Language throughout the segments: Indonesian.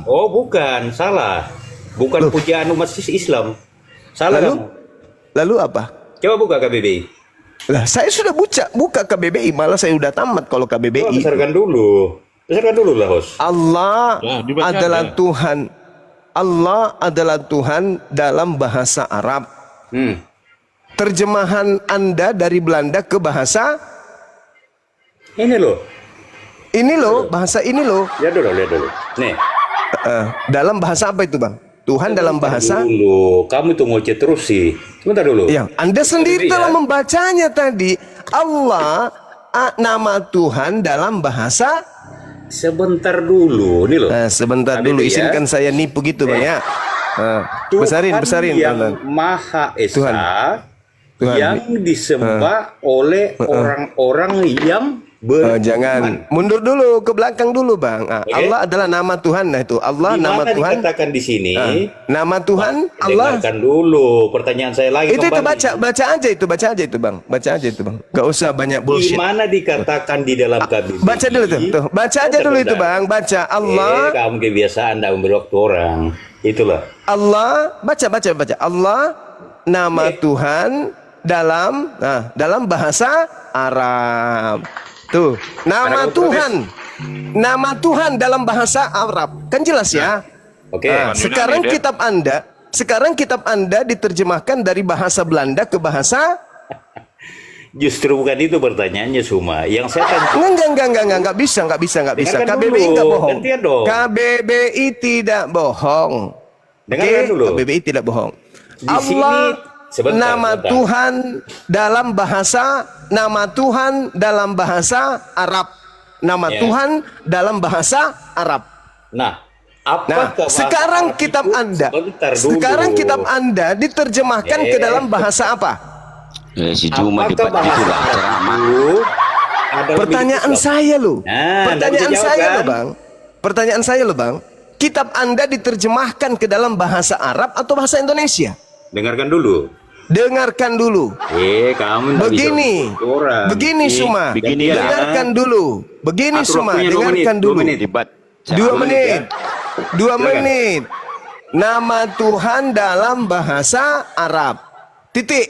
Oh, bukan, salah. Bukan Loh, pujaan umat Islam. Salah lalu kamu. lalu apa? Coba buka KBBI. Lah, saya sudah buka KBBI, malah saya udah tamat kalau Coba KBBI itu. besarkan dulu. Besarkan dulu lah, host. Allah Nah, dibaca adalah aja. Tuhan. Allah adalah Tuhan dalam bahasa Arab. Hmm. Terjemahan Anda dari Belanda ke bahasa Ini loh. ini loh, bahasa ini loh. Lihat dulu, lihat dulu. Nih. Dalam bahasa apa itu, Bang? Tuhan dalam bahasa. Dulu. Kamu itu ngoceh terus sih. Sebentar dulu. Ya, Anda sendiri KBBI, telah ya. membacanya tadi. Allah, nama Tuhan dalam bahasa. Sebentar dulu. Nih loh. Sebentar KBBI, dulu, ya. izinkan saya nipu gitu, Bang ya. Besarin, Tuhan yang Tuhan. Maha Esa, Tuhan. Tuhan. yang disembah oleh orang-orang yang Jangan mundur dulu ke belakang dulu, Bang. Oke. Allah adalah nama Tuhan. Nah itu Allah, Di nama mana Tuhan. dikatakan di sini? Nama Tuhan Allah. Dengarkan dulu pertanyaan saya lagi Itu kembali. baca aja itu, Bang. Baca aja itu, Bang. Gak usah banyak Di bullshit. mana dikatakan di dalam KBBI? Baca dulu tuh. Baca aja dulu itu, Bang. Baca Allah. Kamu kebiasaan tidak memberi waktu orang. Itulah. Allah, baca. Allah, nama Tuhan dalam bahasa Arab. Tuh, nama Ada Tuhan. Nama Tuhan dalam bahasa Arab. Kan jelas ya? Oke. Sekarang kitab Anda diterjemahkan dari bahasa Belanda ke bahasa. Justru bukan itu pertanyaannya, Suma. Yang saya tanya. Enggak bisa. Dengarkan KBBI dulu. enggak bohong. Gantian dong. KBBI tidak bohong. Dengarkan dulu. KBBI tidak bohong. Di Allah, sini sebentar, nama sebentar. Tuhan dalam bahasa Arab. Nama Ya. Tuhan dalam bahasa Arab. Nah, Nah, apakah bahasa sekarang Arab kitab itu- Anda, Sebentar dulu. sekarang kitab Anda diterjemahkan ke dalam bahasa apa? Si Juma Apakah debat bahasa itulah Arab ceramah. itu adalah Pertanyaan milik Islam? saya loh. Nah, Pertanyaan Anda bisa saya jawab, loh, kan? Bang. Pertanyaan saya loh, Bang. Kitab Anda diterjemahkan ke dalam bahasa Arab atau bahasa Indonesia? Dengarkan dulu. Dengarkan dulu. Kamu nggak bisa Begini, ngomong orang. begini Suma. begini ya. Dengarkan dulu. Begini Atur Suma, waktunya 2 menit, dengarkan 2 dulu. menit. Debat. 2 menit. 2 Silakan. menit. Nama Tuhan dalam bahasa Arab. Titik.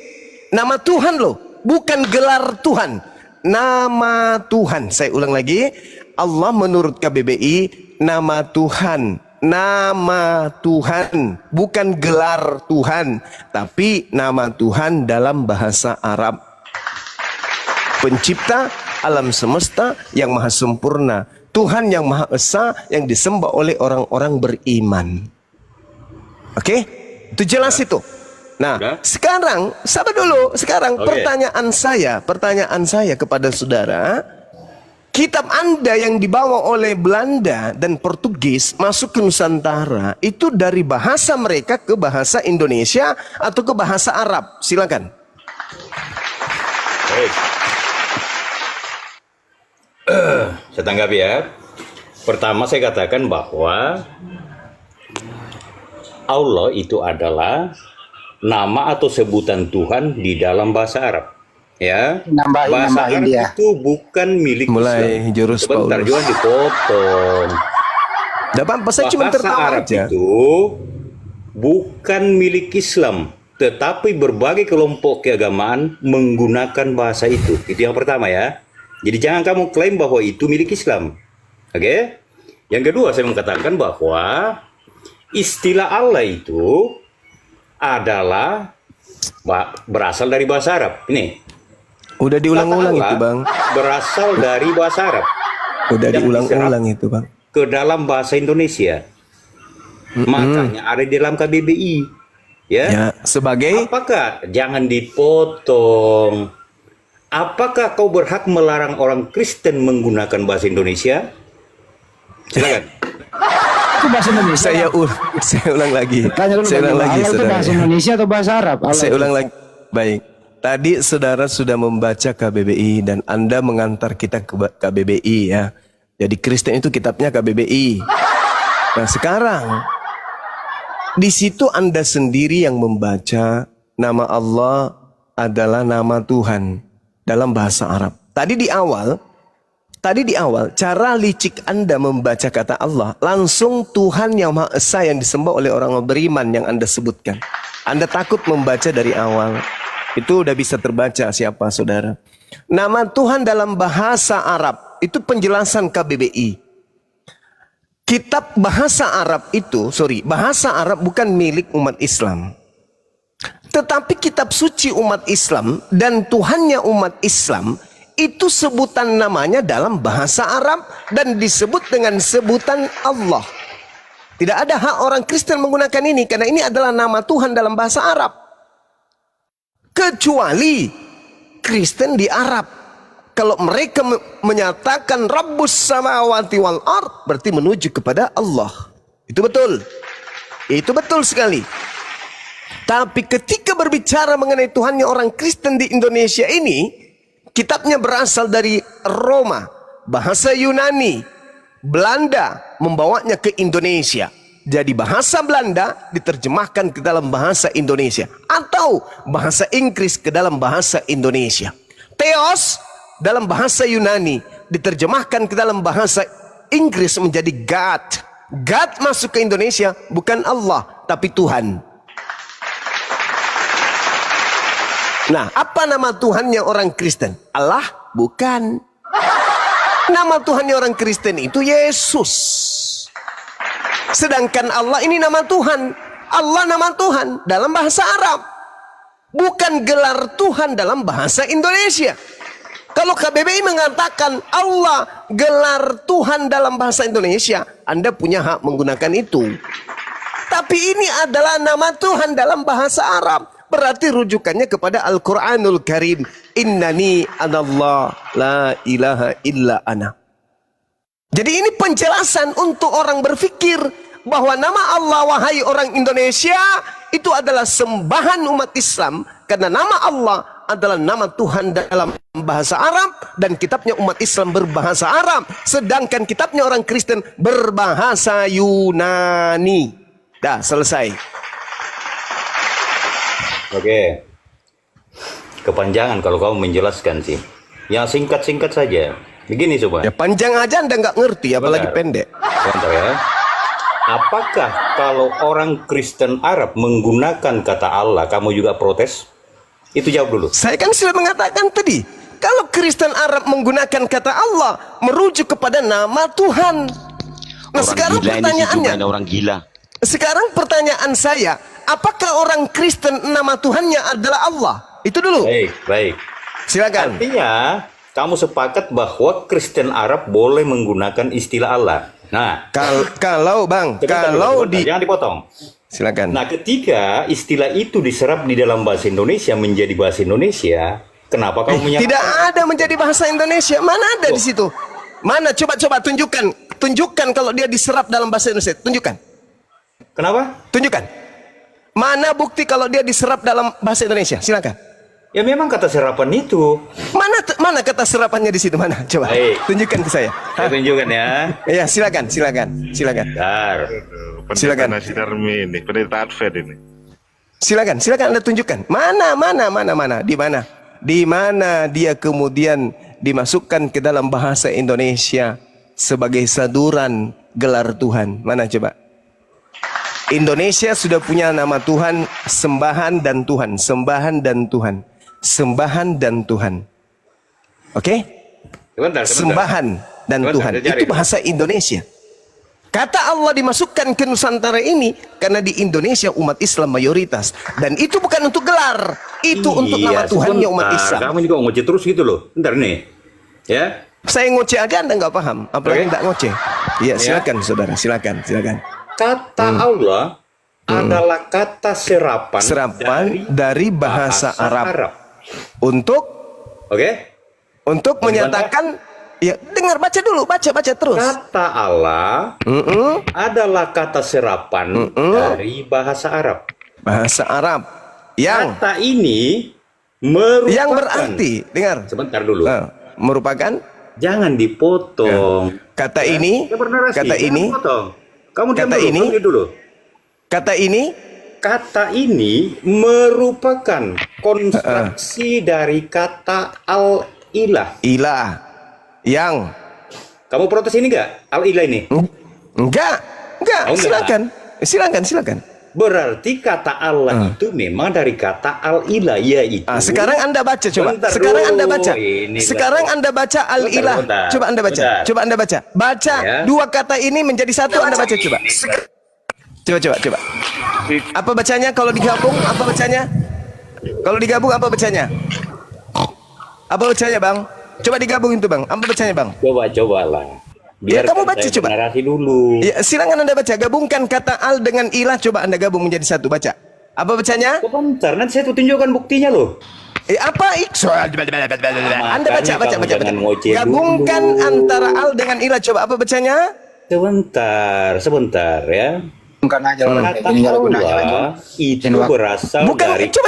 Nama Tuhan loh, bukan gelar Tuhan. Nama Tuhan. Saya ulang lagi. Allah menurut KBBI nama Tuhan. Nama Tuhan, bukan gelar Tuhan, tapi nama Tuhan dalam bahasa Arab. Pencipta alam semesta yang maha sempurna, Tuhan yang maha esa yang disembah oleh orang-orang beriman. Oke? Itu jelas itu. Nah, Udah. sekarang sabar dulu. Sekarang Oke. pertanyaan saya kepada saudara, kitab Anda yang dibawa oleh Belanda dan Portugis masuk ke Nusantara itu dari bahasa mereka ke bahasa Indonesia atau ke bahasa Arab? Silakan. Baik. Saya tanggapi ya. Pertama saya katakan bahwa Allah itu adalah nama atau sebutan Tuhan di dalam bahasa Arab. Ya, bahasa Arab dia. itu bukan milik Mulai Islam. jurus Sebentar, Paulus. jangan dipotong. Tidak apa-apa, saya cuma Bahasa tertawa Arab aja. itu bukan milik Islam, tetapi berbagai kelompok keagamaan menggunakan bahasa itu. Itu yang pertama ya. Jadi jangan kamu klaim bahwa itu milik Islam. Oke? Yang kedua saya mengatakan bahwa istilah Allah itu adalah berasal dari bahasa Arab. Ini Udah diulang-ulang kata itu, Allah Bang. berasal dari bahasa Arab Udah dan diulang-ulang itu, Bang. ke dalam bahasa Indonesia. Makanya ada di dalam KBBI. Ya. Ya, sebagai Apakah jangan dipotong? Apakah kau berhak melarang orang Kristen menggunakan bahasa Indonesia? Silakan. Itu bahasa Indonesia. saya ulang lagi. Tanya dulu, Saya ulang lagi, Allah itu saudara. bahasa Indonesia atau bahasa Arab? Allah Saya itu. ulang lagi. Baik. Tadi saudara sudah membaca KBBI dan Anda mengantar kita ke KBBI ya. Jadi Kristen itu kitabnya KBBI. Nah, sekarang di situ Anda sendiri yang membaca nama Allah adalah nama Tuhan dalam bahasa Arab. Tadi di awal Tadi di awal, cara licik Anda membaca kata Allah, langsung Tuhan yang Maha Esa yang disembah oleh orang beriman yang Anda sebutkan. Anda takut membaca dari awal. Itu udah bisa terbaca siapa saudara. Nama Tuhan dalam bahasa Arab, itu penjelasan KBBI. Kitab bahasa Arab itu, bahasa Arab bukan milik umat Islam. Tetapi kitab suci umat Islam dan Tuhannya umat Islam, itu sebutan namanya dalam bahasa Arab dan disebut dengan sebutan Allah. Tidak ada hak orang Kristen menggunakan ini karena ini adalah nama Tuhan dalam bahasa Arab. Kecuali Kristen di Arab. Kalau mereka menyatakan Rabbus samawati wal ard, berarti menuju kepada Allah. Itu betul. Itu betul sekali. Tapi ketika berbicara mengenai Tuhannya orang Kristen di Indonesia ini, kitabnya berasal dari Roma, bahasa Yunani, Belanda membawanya ke Indonesia. Jadi bahasa Belanda diterjemahkan ke dalam bahasa Indonesia. Atau bahasa Inggris ke dalam bahasa Indonesia. Theos dalam bahasa Yunani diterjemahkan ke dalam bahasa Inggris menjadi God. God masuk ke Indonesia bukan Allah, tapi Tuhan. Nah, apa nama Tuhannya orang Kristen? Allah? Bukan. Nama Tuhannya orang Kristen itu Yesus. Sedangkan Allah ini nama Tuhan. Allah nama Tuhan dalam bahasa Arab. Bukan gelar Tuhan dalam bahasa Indonesia. Kalau KBBI mengatakan Allah gelar Tuhan dalam bahasa Indonesia, Anda punya hak menggunakan itu. Tapi ini adalah nama Tuhan dalam bahasa Arab. Berarti rujukannya kepada Al-Quranul Karim. Innani anallah la ilaha illa ana. Jadi ini penjelasan untuk orang berpikir bahwa nama Allah wahai orang Indonesia itu adalah sembahan umat Islam. Karena nama Allah adalah nama Tuhan dalam bahasa Arab. Dan kitabnya umat Islam berbahasa Arab. Sedangkan kitabnya orang Kristen berbahasa Yunani. Dah selesai. Oke. Kepanjangan kalau kamu menjelaskan sih. Yang singkat-singkat saja. Begini coba. Ya panjang aja Anda nggak ngerti, apalagi pendek. Sebentar ya. Apakah kalau orang Kristen Arab menggunakan kata Allah, kamu juga protes? Itu jawab dulu. Saya kan sudah mengatakan tadi, kalau Kristen Arab menggunakan kata Allah, merujuk kepada nama Tuhan. Nah Orang sekarang gila ini pertanyaannya, ada orang gila. sekarang pertanyaan saya, apakah orang Kristen nama Tuhannya adalah Allah? Itu dulu. Baik. Silakan. Artinya, kamu sepakat bahwa Kristen Arab boleh menggunakan istilah Allah. Nah, Kalau Bang, kalau di... Jangan dipotong. Silakan. Nah, ketika istilah itu diserap di dalam bahasa Indonesia menjadi bahasa Indonesia, kenapa kamu menyatakan? Tidak ada menjadi bahasa Indonesia. Mana ada di situ? Mana? Coba tunjukkan. Tunjukkan kalau dia diserap dalam bahasa Indonesia. Tunjukkan. Kenapa? Tunjukkan. Mana bukti kalau dia diserap dalam bahasa Indonesia? Silakan. Ya memang kata serapan itu. Mana kata serapannya di situ? Mana? Coba Baik. tunjukkan ke saya. Saya tunjukkan ya. Iya, silakan. Bentar. Silakan. Nasi Darmi ini, pendeta Advent ini. Silakan Anda tunjukkan. Mana? Di mana dia kemudian dimasukkan ke dalam bahasa Indonesia sebagai saduran gelar Tuhan? Mana coba? Indonesia sudah punya nama Tuhan, sembahan dan Tuhan, sembahan dan Tuhan, sembahan dan Tuhan. Oke? Sebentar. Sembahan dan Sebentar, Tuhan. saya cari Itu bahasa Indonesia. Kata Allah dimasukkan ke Nusantara ini karena di Indonesia umat Islam mayoritas. Dan itu bukan untuk gelar. Itu untuk nama Tuhannya umat Islam. Kamu juga ngoceh terus gitu loh. Bentar nih. Ya. Saya ngoceh aja Anda nggak paham. Apalagi nggak ngoceh. Iya, silakan saudara, silakan. Kata Allah adalah kata serapan dari bahasa Arab. Untuk Oke? menyatakan, ya dengar, baca dulu, baca terus. Kata Allah adalah kata serapan dari bahasa Arab. Bahasa Arab yang Kata ini merupakan, yang berarti, dengar. sebentar dulu. Merupakan, Jangan dipotong. kata ini, Saya bernarasi, kata jangan ini, dipotong. Kamu diam kata dulu, ini, kamu diam dulu. kata ini, merupakan konstruksi dari kata al-ilah. ilah yang Kamu protes ini nggak? Al-ilah ini? Enggak. Oh, enggak. Silakan. Berarti kata Allah itu memang dari kata al-ilah, yaitu. Sekarang Anda baca coba. Bentar Sekarang dulu, Anda baca. inilah. Sekarang Anda baca al-ilah. Bentar. Coba Anda baca. Bentar. Coba Anda baca. Baca Ya. dua kata ini menjadi satu. Anda baca coba. Coba. Apa bacanya kalau digabung? Apa bacanya? Kalau digabung apa bacanya? Apa bacanya, Bang? Coba digabung itu, Bang. Apa bacanya, Bang? Cobalah. Ya, kamu baca saya coba. narasi dulu. Ya, silakan Anda baca. Gabungkan kata al dengan ilah. Coba Anda gabung menjadi satu. Baca. Apa bacanya? Sebentar, nanti saya tunjukkan buktinya loh. Apa Anda baca. kamu jangan ngoceh Gabungkan dulu. antara al dengan ilah. Coba apa bacanya? Sebentar ya. Bukan aja lah. Kata Ini nggak ada gunanya lagi. Allah itu Jangan waktu. berasal Bukan. dari Coba.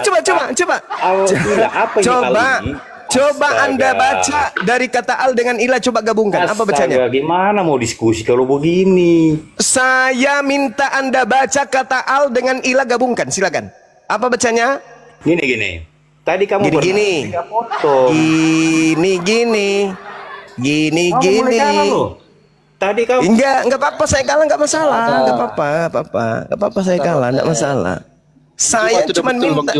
al-ilah. Apa ini Coba. al ini? Coba Astaga. Anda baca dari kata al dengan ilah. Coba gabungkan. Apa bacanya? Astaga, gimana mau diskusi kalau begini? Saya minta Anda baca kata al dengan ilah. Gabungkan. Silakan. Apa bacanya? Gini. Tadi kamu Gini. pernah foto. Gini. Kamu mulai kalah loh. Tadi kamu Enggak apa-apa, saya kalah enggak masalah. Enggak apa-apa saya kalah, enggak masalah. Saya cuma minta.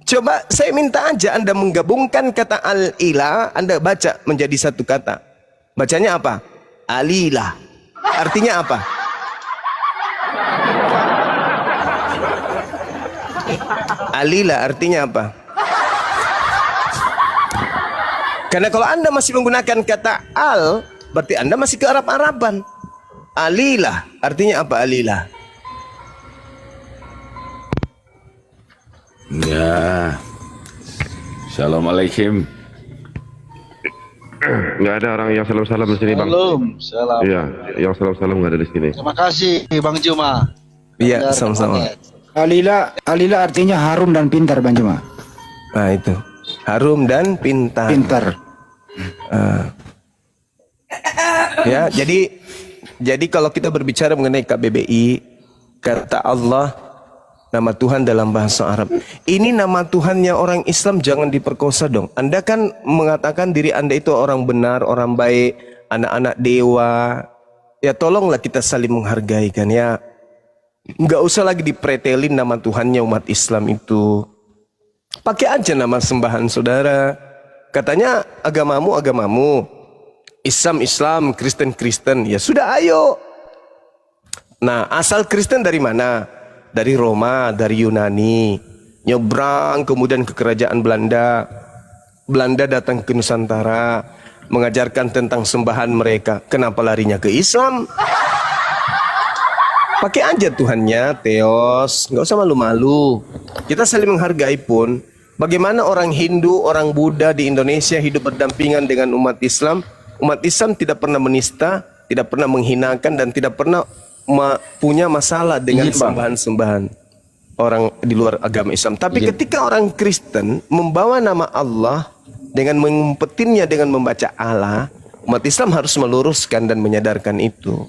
Coba saya minta aja Anda menggabungkan kata al-ilah, Anda baca menjadi satu kata. Bacanya apa? Alilah. Artinya apa? Alilah artinya apa? Karena kalau Anda masih menggunakan kata al, berarti Anda masih ke Arab-Araban. Alilah artinya apa alilah? Ya. Assalamualaikum. Nggak ada orang yang salam-salam di sini, Bang. Salam. Iya, yang salam-salam nggak ada di sini. Terima kasih Bang Juma. Iya, sama-sama. Alila artinya harum dan pintar, Bang Juma. Nah itu, harum dan pintar. Ya, jadi kalau kita berbicara mengenai KBBI, kata Allah, nama Tuhan dalam bahasa Arab. Ini nama Tuhannya orang Islam, jangan diperkosa dong. Anda kan mengatakan diri Anda itu orang benar, orang baik, anak-anak dewa. Ya tolonglah kita saling menghargai kan ya. Nggak usah lagi dipretelin nama Tuhannya umat Islam itu. Pakai aja nama sembahan saudara. Katanya agamamu. Islam, Kristen. Ya sudah ayo. Nah asal Kristen dari mana? Dari Roma, dari Yunani, nyebrang kemudian ke kerajaan Belanda. Belanda datang ke Nusantara, mengajarkan tentang sembahan mereka. Kenapa larinya ke Islam? Pakai aja Tuhannya, Theos. Nggak usah malu-malu. Kita saling menghargai pun. Bagaimana orang Hindu, orang Buddha di Indonesia hidup berdampingan dengan umat Islam. Umat Islam tidak pernah menista, tidak pernah menghinakan, dan tidak pernah punya masalah dengan sembahan-sembahan orang di luar agama Islam. Tapi ketika orang Kristen membawa nama Allah dengan mengumpetinnya dengan membaca Allah, umat Islam harus meluruskan dan menyadarkan itu.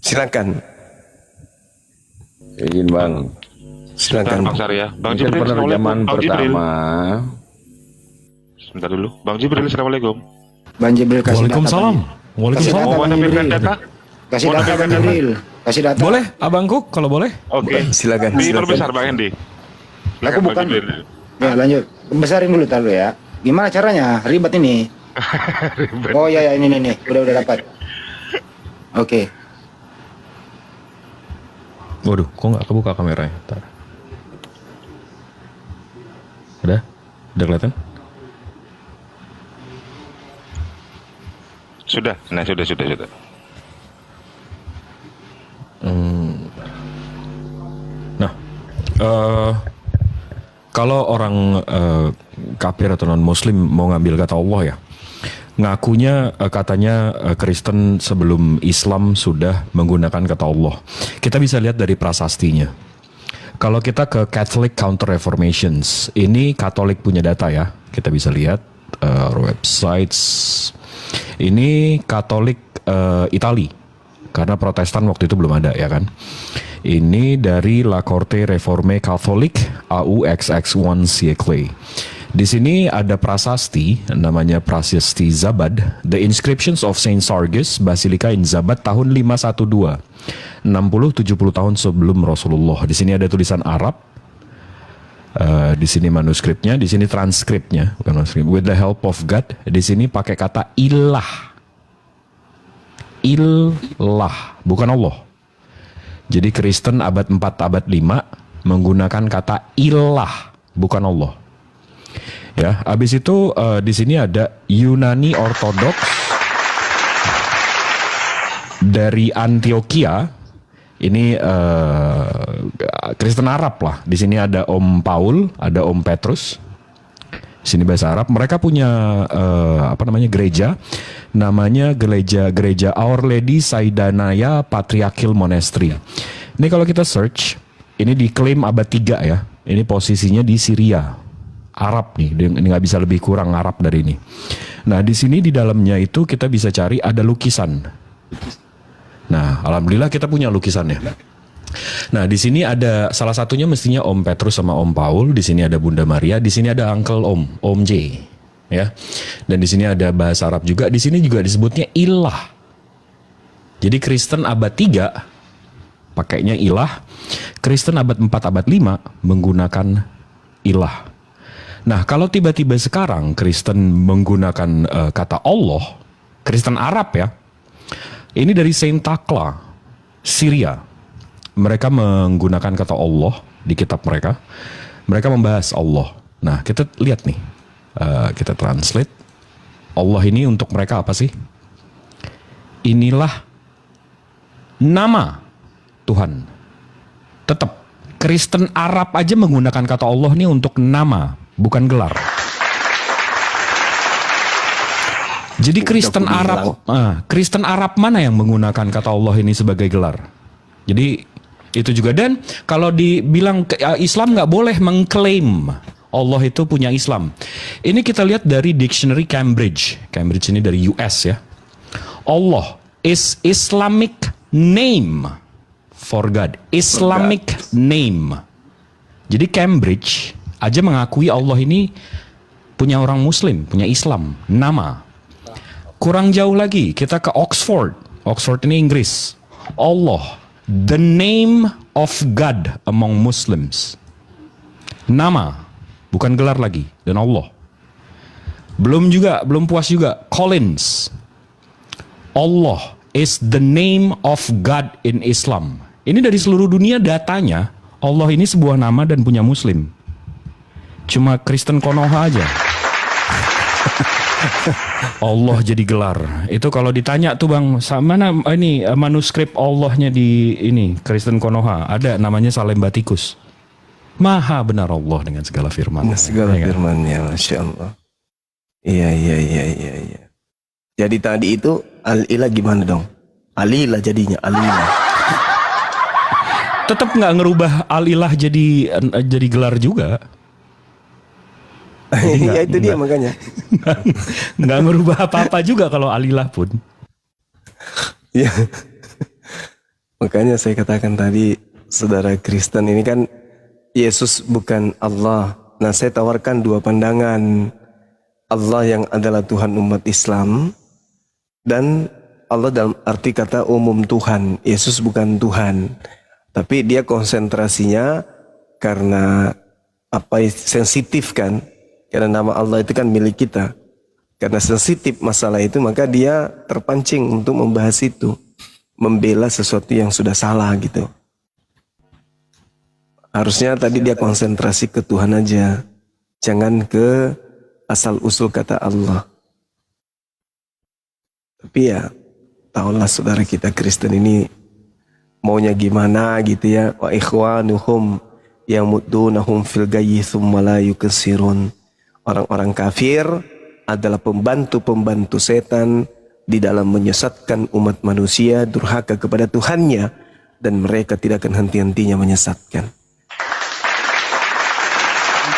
Silakan. Izin Bang. Silakan. Bang Sarya. Bang Ini kan Jibril, penerjemahan Assalamualaikum. Bang Jibril. pertama. Sebentar dulu. Bang Jibril, Assalamualaikum. Bang Jibril kasih Waalaikumsalam. data. Waalaikumsalam. Mau Bang menampilkan Jibril. data? Kasih Mau data nampilkan Bang data? Jibril. Kasih data. Boleh, abangku, kalau boleh. Oke. Silakan. Diperbesar Bang Hendy. Aku Bang bukan. Jibril. Ya lanjut. Besarin dulu taruh ya. Gimana caranya? Ribet ini. Oh ya ini. Udah dapat. Oke. Waduh, kok nggak kebuka kameranya? Ntar. Udah kelihatan? Sudah. Nah, sudah. Nah, kalau orang kafir atau non Muslim mau ngambil kata Allah ya, ngakunya katanya Kristen sebelum Islam sudah menggunakan kata Allah. Kita bisa lihat dari prasastinya. Kalau kita ke Catholic Counter Reformations, ini Katolik punya data ya. Kita bisa lihat websites. Ini Katolik Itali, karena Protestan waktu itu belum ada ya kan. Ini dari La Corte Réformée Catholique AUXX1 siècle. Di sini ada prasasti namanya Prasasti Zabad, The Inscriptions of Saint Sargus Basilica in Zabad tahun 512. 60-70 tahun sebelum Rasulullah. Di sini ada tulisan Arab. Di sini manuskripnya, di sini transkripnya, bukan manuskrip. With the help of God, di sini pakai kata ilah. Ilah, bukan Allah. Jadi Kristen abad 4, abad 5 menggunakan kata ilah, bukan Allah. Ya, habis itu di sini ada Yunani Ortodoks dari Antioquia. Ini Kristen Arab lah. Di sini ada Om Paul, ada Om Petrus. Di sini bahasa Arab. Mereka punya gereja, namanya gereja Our Lady Saidanaya Patriarchal Monastery. Ini kalau kita search, ini diklaim abad 3 ya. Ini posisinya di Syria, Arab nih. Ini nggak bisa lebih kurang Arab dari ini. Nah, di sini di dalamnya itu kita bisa cari ada lukisan. Nah, alhamdulillah kita punya lukisannya. Nah, di sini ada salah satunya mestinya Om Petrus sama Om Paul. Di sini ada Bunda Maria. Di sini ada Uncle Om J. Ya, dan di sini ada bahasa Arab juga. Di sini juga disebutnya ilah. Jadi Kristen abad 3 pakainya ilah. Kristen abad 4, abad 5 menggunakan ilah. Nah, kalau tiba-tiba sekarang Kristen menggunakan kata Allah, Kristen Arab ya. Ini dari Saint Takla, Syria. Mereka menggunakan kata Allah di kitab mereka. Mereka membahas Allah. Nah, kita lihat nih. Kita translate. Allah ini untuk mereka apa sih? Inilah nama Tuhan. Tetap Kristen Arab aja menggunakan kata Allah ini untuk nama, bukan gelar. Jadi Kristen Arab mana yang menggunakan kata Allah ini sebagai gelar? Jadi itu juga. Dan kalau dibilang Islam nggak boleh mengklaim Allah itu punya Islam. Ini kita lihat dari dictionary Cambridge. Cambridge ini dari US ya. Allah is Islamic name for God. Islamic name. Jadi Cambridge aja mengakui Allah ini punya orang Muslim, punya Islam, nama. Kurang jauh lagi, kita ke Oxford. Oxford ini Inggris. Allah, the name of God among Muslims. Nama, bukan gelar lagi. Dan Allah. Belum puas juga. Collins. Allah is the name of God in Islam. Ini dari seluruh dunia datanya, Allah ini sebuah nama dan punya Muslim. Cuma Kristen Konoha aja. Allah jadi gelar. Itu kalau ditanya tuh Bang, mana ini manuskrip Allahnya di ini Kristen Konoha? Ada namanya Salembatikus. Maha benar Allah dengan segala firman. Segala firman-Nya, Masya Allah. Iya. Jadi tadi itu Al-Ilah gimana dong? Alilah jadinya, Alilah. Tetap nggak ngerubah Al-Ilah jadi gelar juga. Ya itu dia makanya. Nggak ngerubah apa-apa juga kalau Alilah pun. Ya. Makanya saya katakan tadi, saudara Kristen ini kan Yesus bukan Allah. Nah, saya tawarkan dua pandangan. Allah yang adalah Tuhan umat Islam dan Allah dalam arti kata umum Tuhan. Yesus bukan Tuhan. Tapi dia konsentrasinya karena sensitif kan. Karena nama Allah itu kan milik kita. Karena sensitif masalah itu, maka dia terpancing untuk membahas itu. Membela sesuatu yang sudah salah gitu. Harusnya tadi dia konsentrasi ke Tuhan aja. Jangan ke asal-usul kata Allah. Tapi ya, tahulah saudara kita Kristen ini maunya gimana gitu ya. Wa ikhwanuhum yamuddunahum fil gayyi thumma la yukessirun. Orang-orang kafir adalah pembantu-pembantu setan di dalam menyesatkan umat manusia durhaka kepada Tuhannya, dan mereka tidak akan henti-hentinya menyesatkan.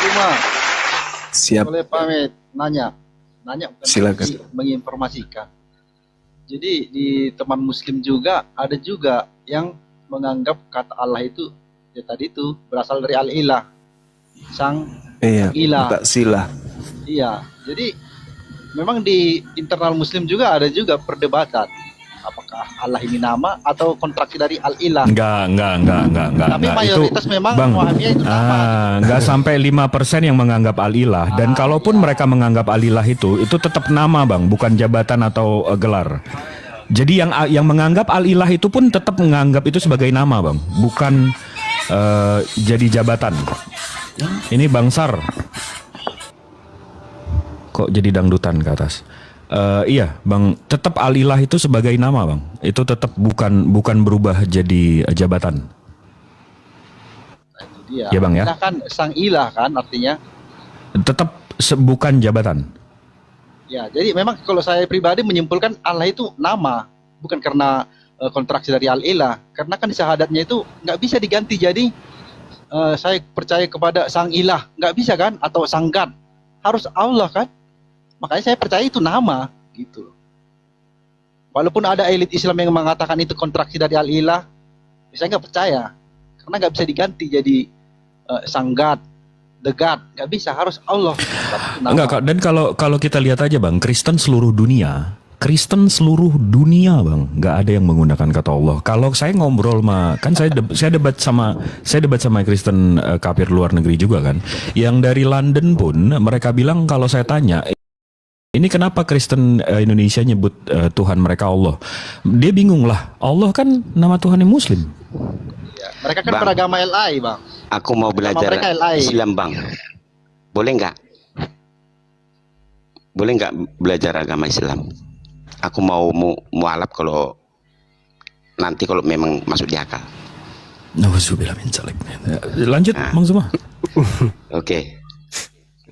Cuma Siap. boleh pamit nanya bukan Silakan. menginformasikan. Jadi di teman Muslim juga ada juga yang menganggap kata Allah itu ya tadi itu berasal dari Al-Ilah, sang Iya, ilah. tak silah. Iya, jadi memang di internal Muslim juga ada juga perdebatan. Apakah Allah ini nama atau kontraksi dari al-ilah? Enggak. Tapi mayoritas memang Bang, memahaminya itu nama. enggak sampai 5% yang menganggap al-ilah. Dan kalaupun mereka menganggap al-ilah itu tetap nama, Bang, bukan jabatan atau gelar. Jadi yang menganggap al-ilah itu pun tetap menganggap itu sebagai nama, Bang, bukan jadi jabatan. Ini Bang Sar. Kok jadi dangdutan ke atas? Iya, Bang, tetap al-ilah itu sebagai nama, Bang. Itu tetap bukan berubah jadi jabatan. Itu dia. Ya, Bang, ya. Ilah kan sang ilah kan artinya. Tetap bukan jabatan. Ya, jadi memang kalau saya pribadi menyimpulkan Allah itu nama, bukan karena kontraksi dari al-ilah. Karena kan di syahadatnya itu nggak bisa diganti jadi saya percaya kepada sang ilah, nggak bisa kan? Atau sang God, harus Allah kan? Makanya saya percaya itu nama, gitu. Walaupun ada elit Islam yang mengatakan itu kontraksi dari al-ilah, saya nggak percaya, karena nggak bisa diganti jadi sang God, the God, nggak bisa, harus Allah. Enggak, Kak. Dan kalau kita lihat aja, Bang, Kristen seluruh dunia, Bang, nggak ada yang menggunakan kata Allah. Kalau saya ngobrol kan saya debat sama Kristen kafir luar negeri juga kan, yang dari London pun mereka bilang kalau saya tanya, ini kenapa Kristen Indonesia nyebut Tuhan mereka Allah? Dia bingung lah. Allah kan nama Tuhan yang Muslim. Ya, mereka kan Bang. beragama LI, Bang. Aku mau belajar mereka LI. Islam, Bang. Boleh nggak? Boleh nggak belajar agama Islam? Aku mau mualaf kalau memang masuk di akal. Nauzubillah min dzalik. Lanjut, Bang Zuma. Oke.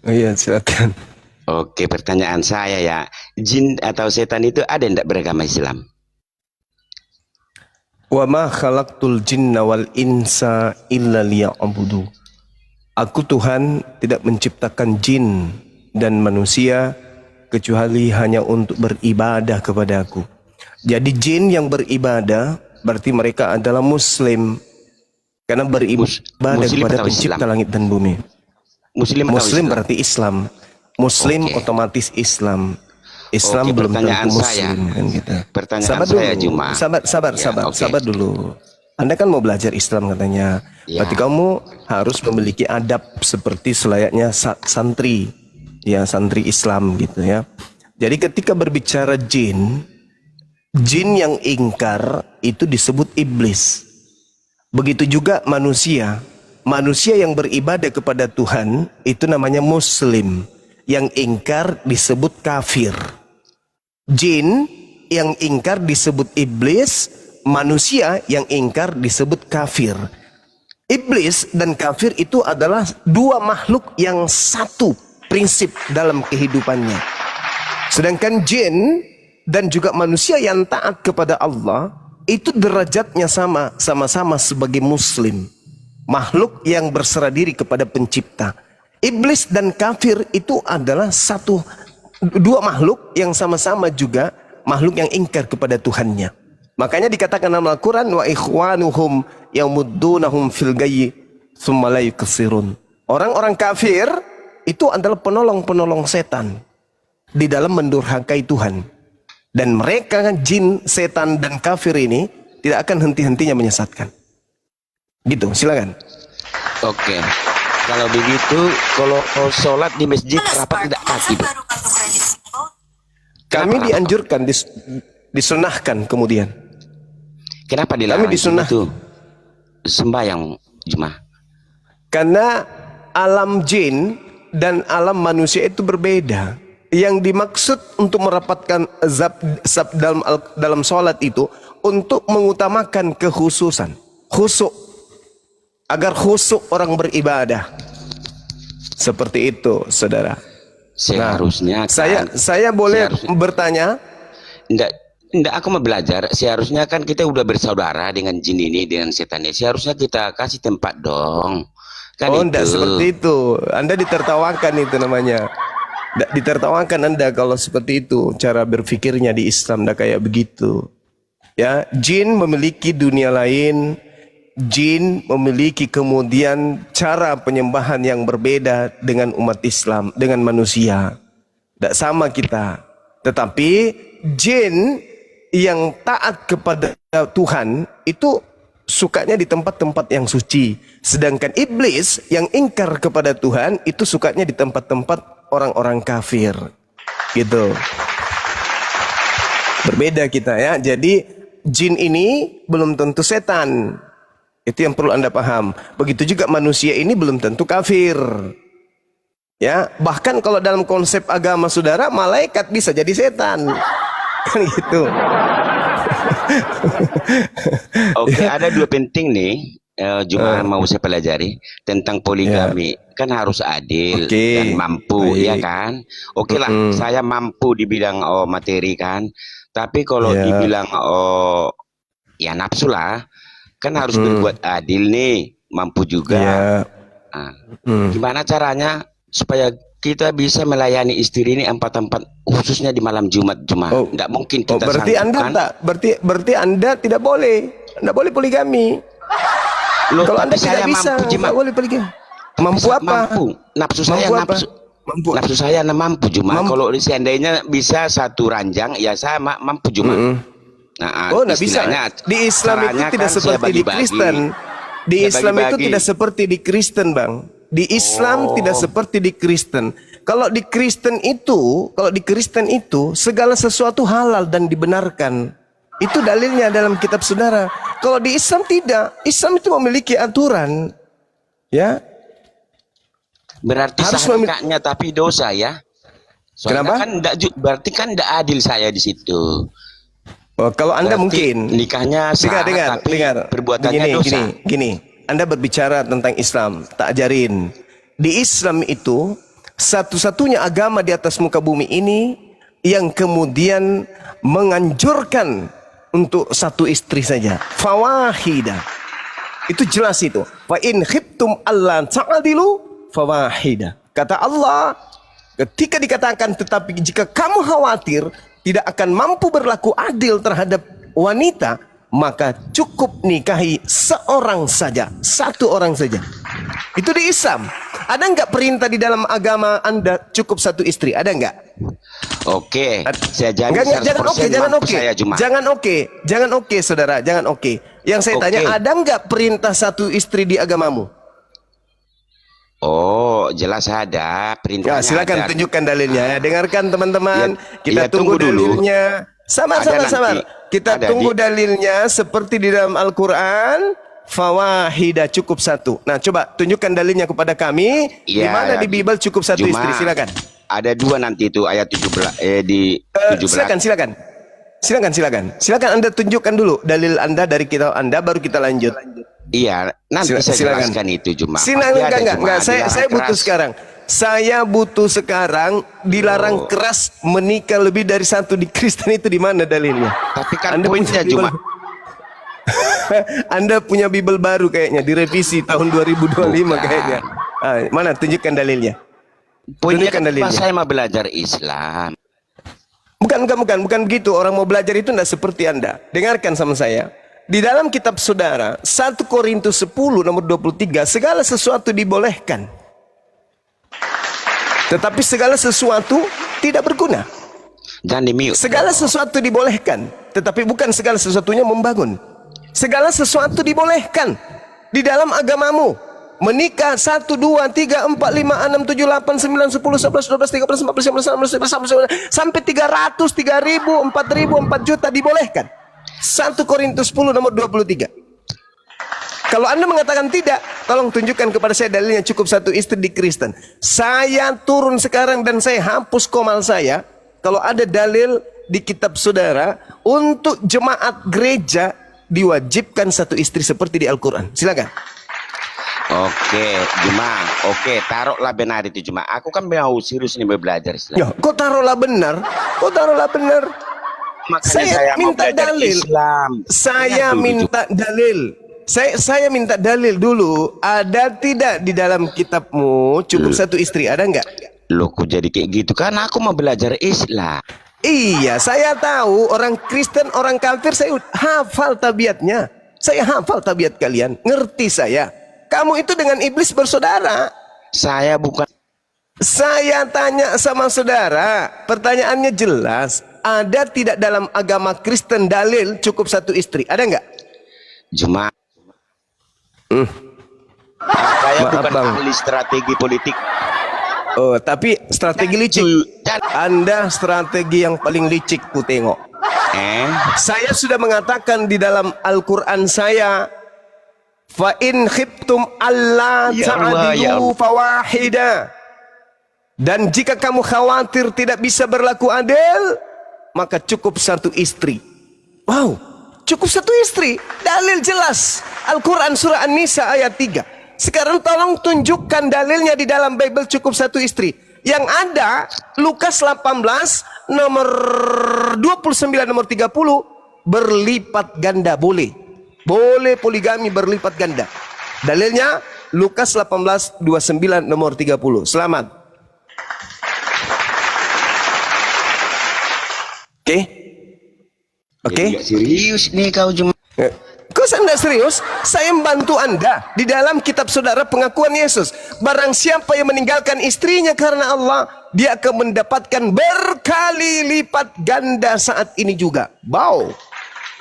Oh iya, silakan. Oke, pertanyaan saya ya, jin atau setan itu ada enggak beragama Islam? Wa ma khalaqtul jinna wal insa illa liya'budu. Aku Tuhan tidak menciptakan jin dan manusia kecuali hanya untuk beribadah kepada aku. Jadi jin yang beribadah berarti mereka adalah Muslim, karena beribadah Muslim kepada atau pencipta Islam? langit dan bumi. Muslim atau Muslim Islam? berarti Islam. Muslim Oke. otomatis Islam. Islam Oke, belum pertanyaan tentu saya. Muslim kan gitu. Pertanyaan Sabar saya dulu. cuma. Sabar, Ya, oke. sabar dulu. Anda kan mau belajar Islam katanya. Ya. Berarti kamu harus memiliki adab seperti selayaknya santri. Ya, santri Islam gitu ya. Jadi ketika berbicara jin yang ingkar itu disebut iblis. Begitu juga manusia. Manusia yang beribadah kepada Tuhan itu namanya Muslim. Yang ingkar disebut kafir. Jin yang ingkar disebut iblis, manusia yang ingkar disebut kafir. Iblis dan kafir itu adalah dua makhluk yang satu prinsip dalam kehidupannya. Sedangkan jin dan juga manusia yang taat kepada Allah itu derajatnya sama-sama sebagai Muslim. Makhluk yang berserah diri kepada pencipta. Iblis dan kafir itu adalah dua makhluk yang sama-sama juga makhluk yang ingkar kepada Tuhannya. Makanya dikatakan dalam Al-Quran, wa ikhwanuhum yamuddunahum fil gayyi tsumma la yuqsirun. Orang-orang kafir itu adalah penolong-penolong setan di dalam mendurhakai Tuhan. Dan mereka jin, setan dan kafir ini tidak akan henti-hentinya menyesatkan. Gitu, silakan. Oke. Kalau begitu, kalau sholat di masjid rapat tidak kaki, Bang? Kami dianjurkan, disunahkan kemudian. Kenapa dilarang disunah- itu sembahyang Jumat? Karena alam jin dan alam manusia itu berbeda. Yang dimaksud untuk merapatkan zab dalam sholat itu untuk mengutamakan kekhususan, khusyuk, agar khusyuk orang beribadah. Seperti itu, saudara. Seharusnya Saya boleh bertanya? Enggak, aku mau belajar. Seharusnya kan kita udah bersaudara dengan jin ini, dengan setan ini. Seharusnya kita kasih tempat dong. Kan Oh, itu. enggak seperti itu. Anda ditertawakan itu namanya. Ditertawakan Anda kalau seperti itu. Cara berpikirnya di Islam enggak kayak begitu. Ya, jin memiliki dunia lain jin memiliki kemudian cara penyembahan yang berbeda dengan umat Islam, dengan manusia. Tidak sama kita. Tetapi jin yang taat kepada Tuhan itu sukanya di tempat-tempat yang suci. Sedangkan iblis yang ingkar kepada Tuhan itu sukanya di tempat-tempat orang-orang kafir. Gitu. Berbeda kita ya. Jadi jin ini belum tentu setan. Itu yang perlu Anda paham. Begitu juga manusia ini belum tentu kafir. Ya, bahkan kalau dalam konsep agama saudara, malaikat bisa jadi setan. Kan gitu. Oke, ada dua penting nih. Cuma mau saya pelajari tentang poligami. Kan harus adil dan mampu, ya kan? Oke lah, saya mampu dibilang materi kan. Tapi kalau dibilang ya nafsu lah, kan harus berbuat adil nih, mampu juga. Nah, gimana caranya supaya kita bisa melayani istri ini 4-4 khususnya di malam Jumat? Nggak mungkin kita berarti sanggup, Anda kan? berarti Anda tidak boleh. Anda boleh poligami. Loh, Kalau Anda saya tidak bisa, mampu tidak boleh poligami. Mampu apa? Mampu. Nafsu saya Mampu apa? nafsu saya mampu cuma kalau seandainya bisa satu ranjang ya saya mampu cuma. Nah, nggak bisa. Di Islam itu tidak seperti di Kristen. Di Islam itu tidak seperti di Kristen, Bang. Di Islam tidak seperti di Kristen. Kalau di Kristen itu segala sesuatu halal dan dibenarkan. Itu dalilnya dalam kitab saudara. Kalau di Islam tidak. Islam itu memiliki aturan. Ya. Berarti sahnya tapi dosa ya. Soalnya Kenapa? Kan berarti kan tidak adil saya di situ. Kalau Anda Berarti mungkin nikahnya sah tapi perbuatannya dosa. Gini. Anda berbicara tentang Islam, tak ajarin. Di Islam itu satu-satunya agama di atas muka bumi ini yang kemudian menganjurkan untuk satu istri saja. Fawahida. Itu jelas itu. Fa in khiftum alla ta'dilu fawahida. Kata Allah, ketika dikatakan tetapi jika kamu khawatir tidak akan mampu berlaku adil terhadap wanita, maka cukup nikahi seorang saja, satu orang saja. Itu di Islam. Ada nggak perintah di dalam agama Anda cukup satu istri? Ada nggak? Oke, saya jangan oke, saudara, jangan oke. Yang saya tanya, ada nggak perintah satu istri di agamamu? Oh, jelas ada perintahnya. Ya, silakan tunjukkan dalilnya. Ya, dengarkan teman-teman. Ya, Kita tunggu dulu. dalilnya. Sabar. Kita tunggu dalilnya seperti di dalam Al-Quran. Fawahidah, cukup satu. Nah, coba tunjukkan dalilnya kepada kami. Di mana di Bible cukup satu istri? Silakan. Ada dua nanti itu ayat 17 di 17. Silakan Anda tunjukkan dulu dalil Anda dari kitab Anda, baru kita lanjut. Iya, nanti saya jelaskan itu cuma. Enggak. Saya butuh sekarang. Saya butuh sekarang dilarang keras menikah lebih dari satu di Kristen, itu di mana dalilnya? Tapi kan Anda poinnya cuma Anda punya Bible baru kayaknya, direvisi tahun 2025 kayaknya. Mana tunjukkan dalilnya? Poinnya kan saya mau belajar Islam. Bukan begitu. Orang mau belajar itu tidak seperti Anda. Dengarkan sama saya. Di dalam kitab saudara 1 Korintus 10 nomor 23, segala sesuatu dibolehkan, tetapi segala sesuatu tidak berguna. Jangan di-mute. Segala sesuatu dibolehkan, tetapi bukan segala sesuatunya membangun. Segala sesuatu dibolehkan di dalam agamamu. Menikah 1, 2, 3, 4, 5, 6, 7, 8, 9, 10, 11, 12, 13, 14, 15, 16, 17, sampai 300, 3.000, 4.000, 4 juta dibolehkan. 1 Korintus 10 nomor 23. Kalau Anda mengatakan tidak, tolong tunjukkan kepada saya dalilnya cukup satu istri di Kristen. Saya turun sekarang dan saya hapus komal saya. Kalau ada dalil di kitab saudara untuk jemaat gereja diwajibkan satu istri seperti di Al-Quran. Silakan. Oke, taruhlah benar itu cuma. Aku kan mau serius nih belajar Islam. Ya, kok taruhlah benar? Makanya Saya minta mau dalil. Islam. Saya minta dalil. Saya minta dalil dulu. Ada tidak di dalam kitabmu cukup satu istri? Ada nggak? Loh, kok jadi kayak gitu? Karena aku mau belajar Islam. Iya, saya tahu orang Kristen, orang kafir saya hafal tabiatnya. Saya hafal tabiat kalian, ngerti saya. Kamu itu dengan iblis bersaudara. Saya bukan. Saya tanya sama saudara, pertanyaannya jelas. Ada tidak dalam agama Kristen dalil cukup satu istri? Ada nggak? Cuma saya Maaf, bukan Bang. ahli strategi politik. Oh, tapi strategi licik. Dan Anda strategi yang paling licik ku tengok. Saya sudah mengatakan di dalam Al-Quran saya, fa in khiftum alla Ya Allah, ya ta'dilu Allah. fawahida. Dan jika kamu khawatir tidak bisa berlaku adil, maka cukup satu istri. Wow, cukup satu istri. Dalil jelas. Al-Quran surah An-Nisa ayat 3. Sekarang tolong tunjukkan dalilnya di dalam Bible cukup satu istri. Yang ada Lukas 18 nomor 29 nomor 30 berlipat ganda boleh. Boleh poligami berlipat ganda. Dalilnya Lukas 18 29 nomor 30. Selamat. Oke. Oke. Ya, serius nih kau cuma. Kok Anda serius? Saya membantu Anda di dalam kitab saudara pengakuan Yesus. Barang siapa yang meninggalkan istrinya karena Allah, dia akan mendapatkan berkali lipat ganda saat ini juga. Wow.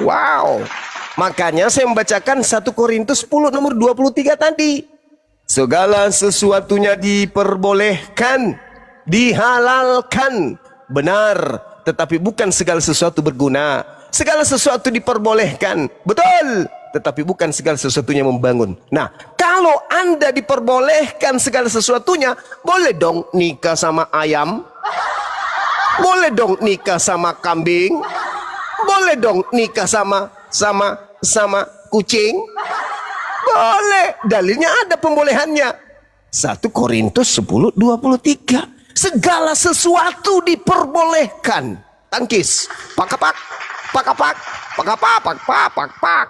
Wow. Makanya saya membacakan 1 Korintus 10 nomor 23 tadi. Segala sesuatunya diperbolehkan, dihalalkan, benar, tetapi bukan segala sesuatu berguna. Segala sesuatu diperbolehkan, betul, tetapi bukan segala sesuatunya membangun. Nah, kalau Anda diperbolehkan segala sesuatunya, boleh dong nikah sama ayam, boleh dong nikah sama kambing, boleh dong nikah sama kucing, boleh. Dalilnya ada pembolehannya. 1 Korintus 10:23. Segala sesuatu diperbolehkan. Tangkis, pakapak, pakapak, pakapak, pakapak, pakapak.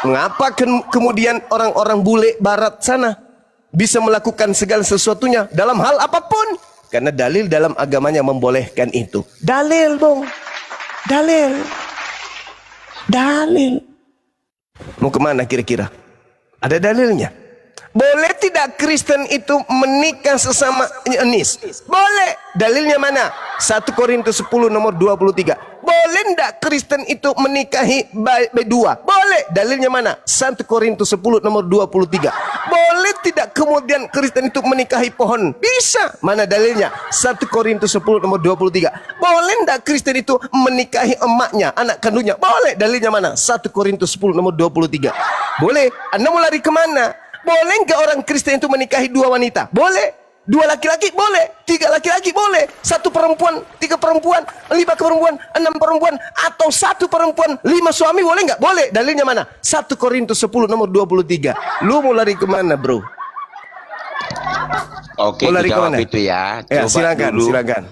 Mengapa kemudian orang-orang bule barat sana bisa melakukan segala sesuatunya dalam hal apapun? Karena dalil dalam agamanya membolehkan itu. Dalil, Bung. Dalil. Dalil. Mau kemana kira-kira? Ada dalilnya. Boleh tidak Kristen itu menikah sesama jenis? Boleh. Dalilnya mana? 1 Korintus 10 nomor 23. Boleh tidak Kristen itu menikahi berdua? Boleh. Dalilnya mana? 1 Korintus 10 nomor 23. Boleh tidak kemudian Kristen itu menikahi pohon? Bisa. Mana dalilnya? 1 Korintus 10 nomor 23. Boleh tidak Kristen itu menikahi emaknya, anak kandungnya? Boleh. Dalilnya mana? 1 Korintus 10 nomor 23. Boleh. Anda mau lari kemana? Boleh nggak orang Kristen itu menikahi 2 wanita? Boleh. 2 laki-laki? Boleh. 3 laki-laki? Boleh. 1 perempuan, 3 perempuan, 5 perempuan, 6 perempuan, atau 1 perempuan, 5 suami? Boleh nggak? Boleh. Dalilnya mana? 1 Korintus 10 nomor 23. Lu mau lari kemana, bro? Oke, Mau lari jawab kemana? itu ya. Ya, Coba silakan, dulu silakan.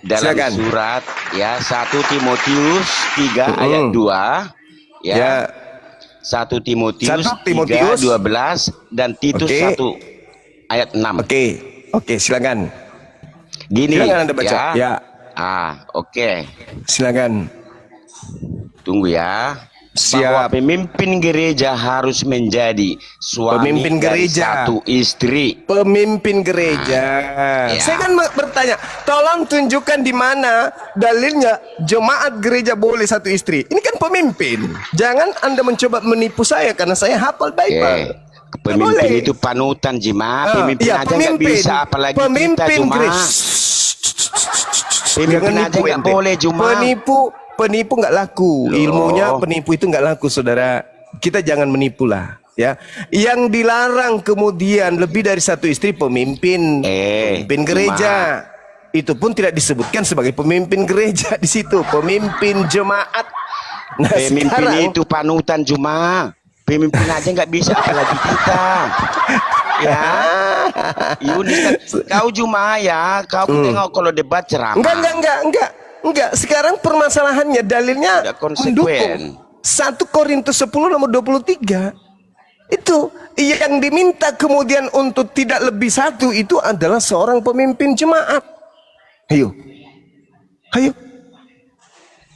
dalam Silakan. surat ya 1 Timotius 3 ayat 2 ya. Ya. 1 Timotius 1 Timotius 3:12 dan Titus Oke. 1 ayat 6. Oke. Oke, silakan. Gini Silakan Anda baca. Ya. Oke. Silakan. Tunggu ya. Siap. Bahwa pemimpin gereja harus menjadi suami Pemimpin dari gereja. 1 istri. Pemimpin gereja. Ya. Saya kan bertanya, tolong tunjukkan di mana dalilnya jemaat gereja boleh 1 istri. Ini kan pemimpin. Jangan Anda mencoba menipu saya karena saya hafal Bible. Pemimpin Boleh. itu panutan Jemaah. Pemimpin Iya, aja nggak bisa, apalagi kita Jemaah. gereja. Pemimpin aja nggak ente. boleh Jemaah. Penipu nggak laku. Loh. Ilmunya penipu itu nggak laku, saudara. Kita jangan menipu lah, ya. Yang dilarang kemudian lebih dari 1 istri pemimpin gereja. Itu pun tidak disebutkan sebagai pemimpin gereja di situ, pemimpin jemaat. Nah, Pemimpin sekarang, itu panutan Jemaah. Pemimpin aja nggak bisa, apalagi kita. Ya, Yunis kan, kau Jemaah ya, kau tengok kalau debat ceramah. Enggak. Sekarang permasalahannya dalilnya Tidak konsekuen. mendukung. 1 Korintus 10 nomor 23. Itu yang diminta kemudian untuk tidak lebih 1 itu adalah seorang pemimpin jemaat. Ayo.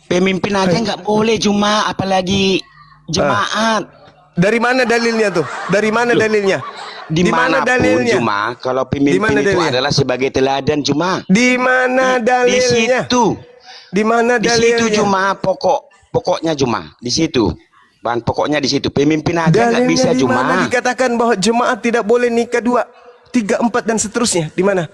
Pemimpin aja nggak boleh Jemaah, apalagi jemaat. Dari mana dalilnya tuh? Dari mana dalilnya? Di mana Dimanapun dalilnya? cuma kalau Di pemimpin mana itu dalilnya? adalah sebagai teladan cuma. Di mana Di dalilnya? situ. Di mana Di situ dalilnya? cuma pokoknya cuma di situ. Bahan pokoknya di situ. Pemimpin aja nggak bisa Dalilnya di mana cuma. dikatakan bahwa jemaat tidak boleh nikah 2, 3, 4 dan seterusnya? Di mana?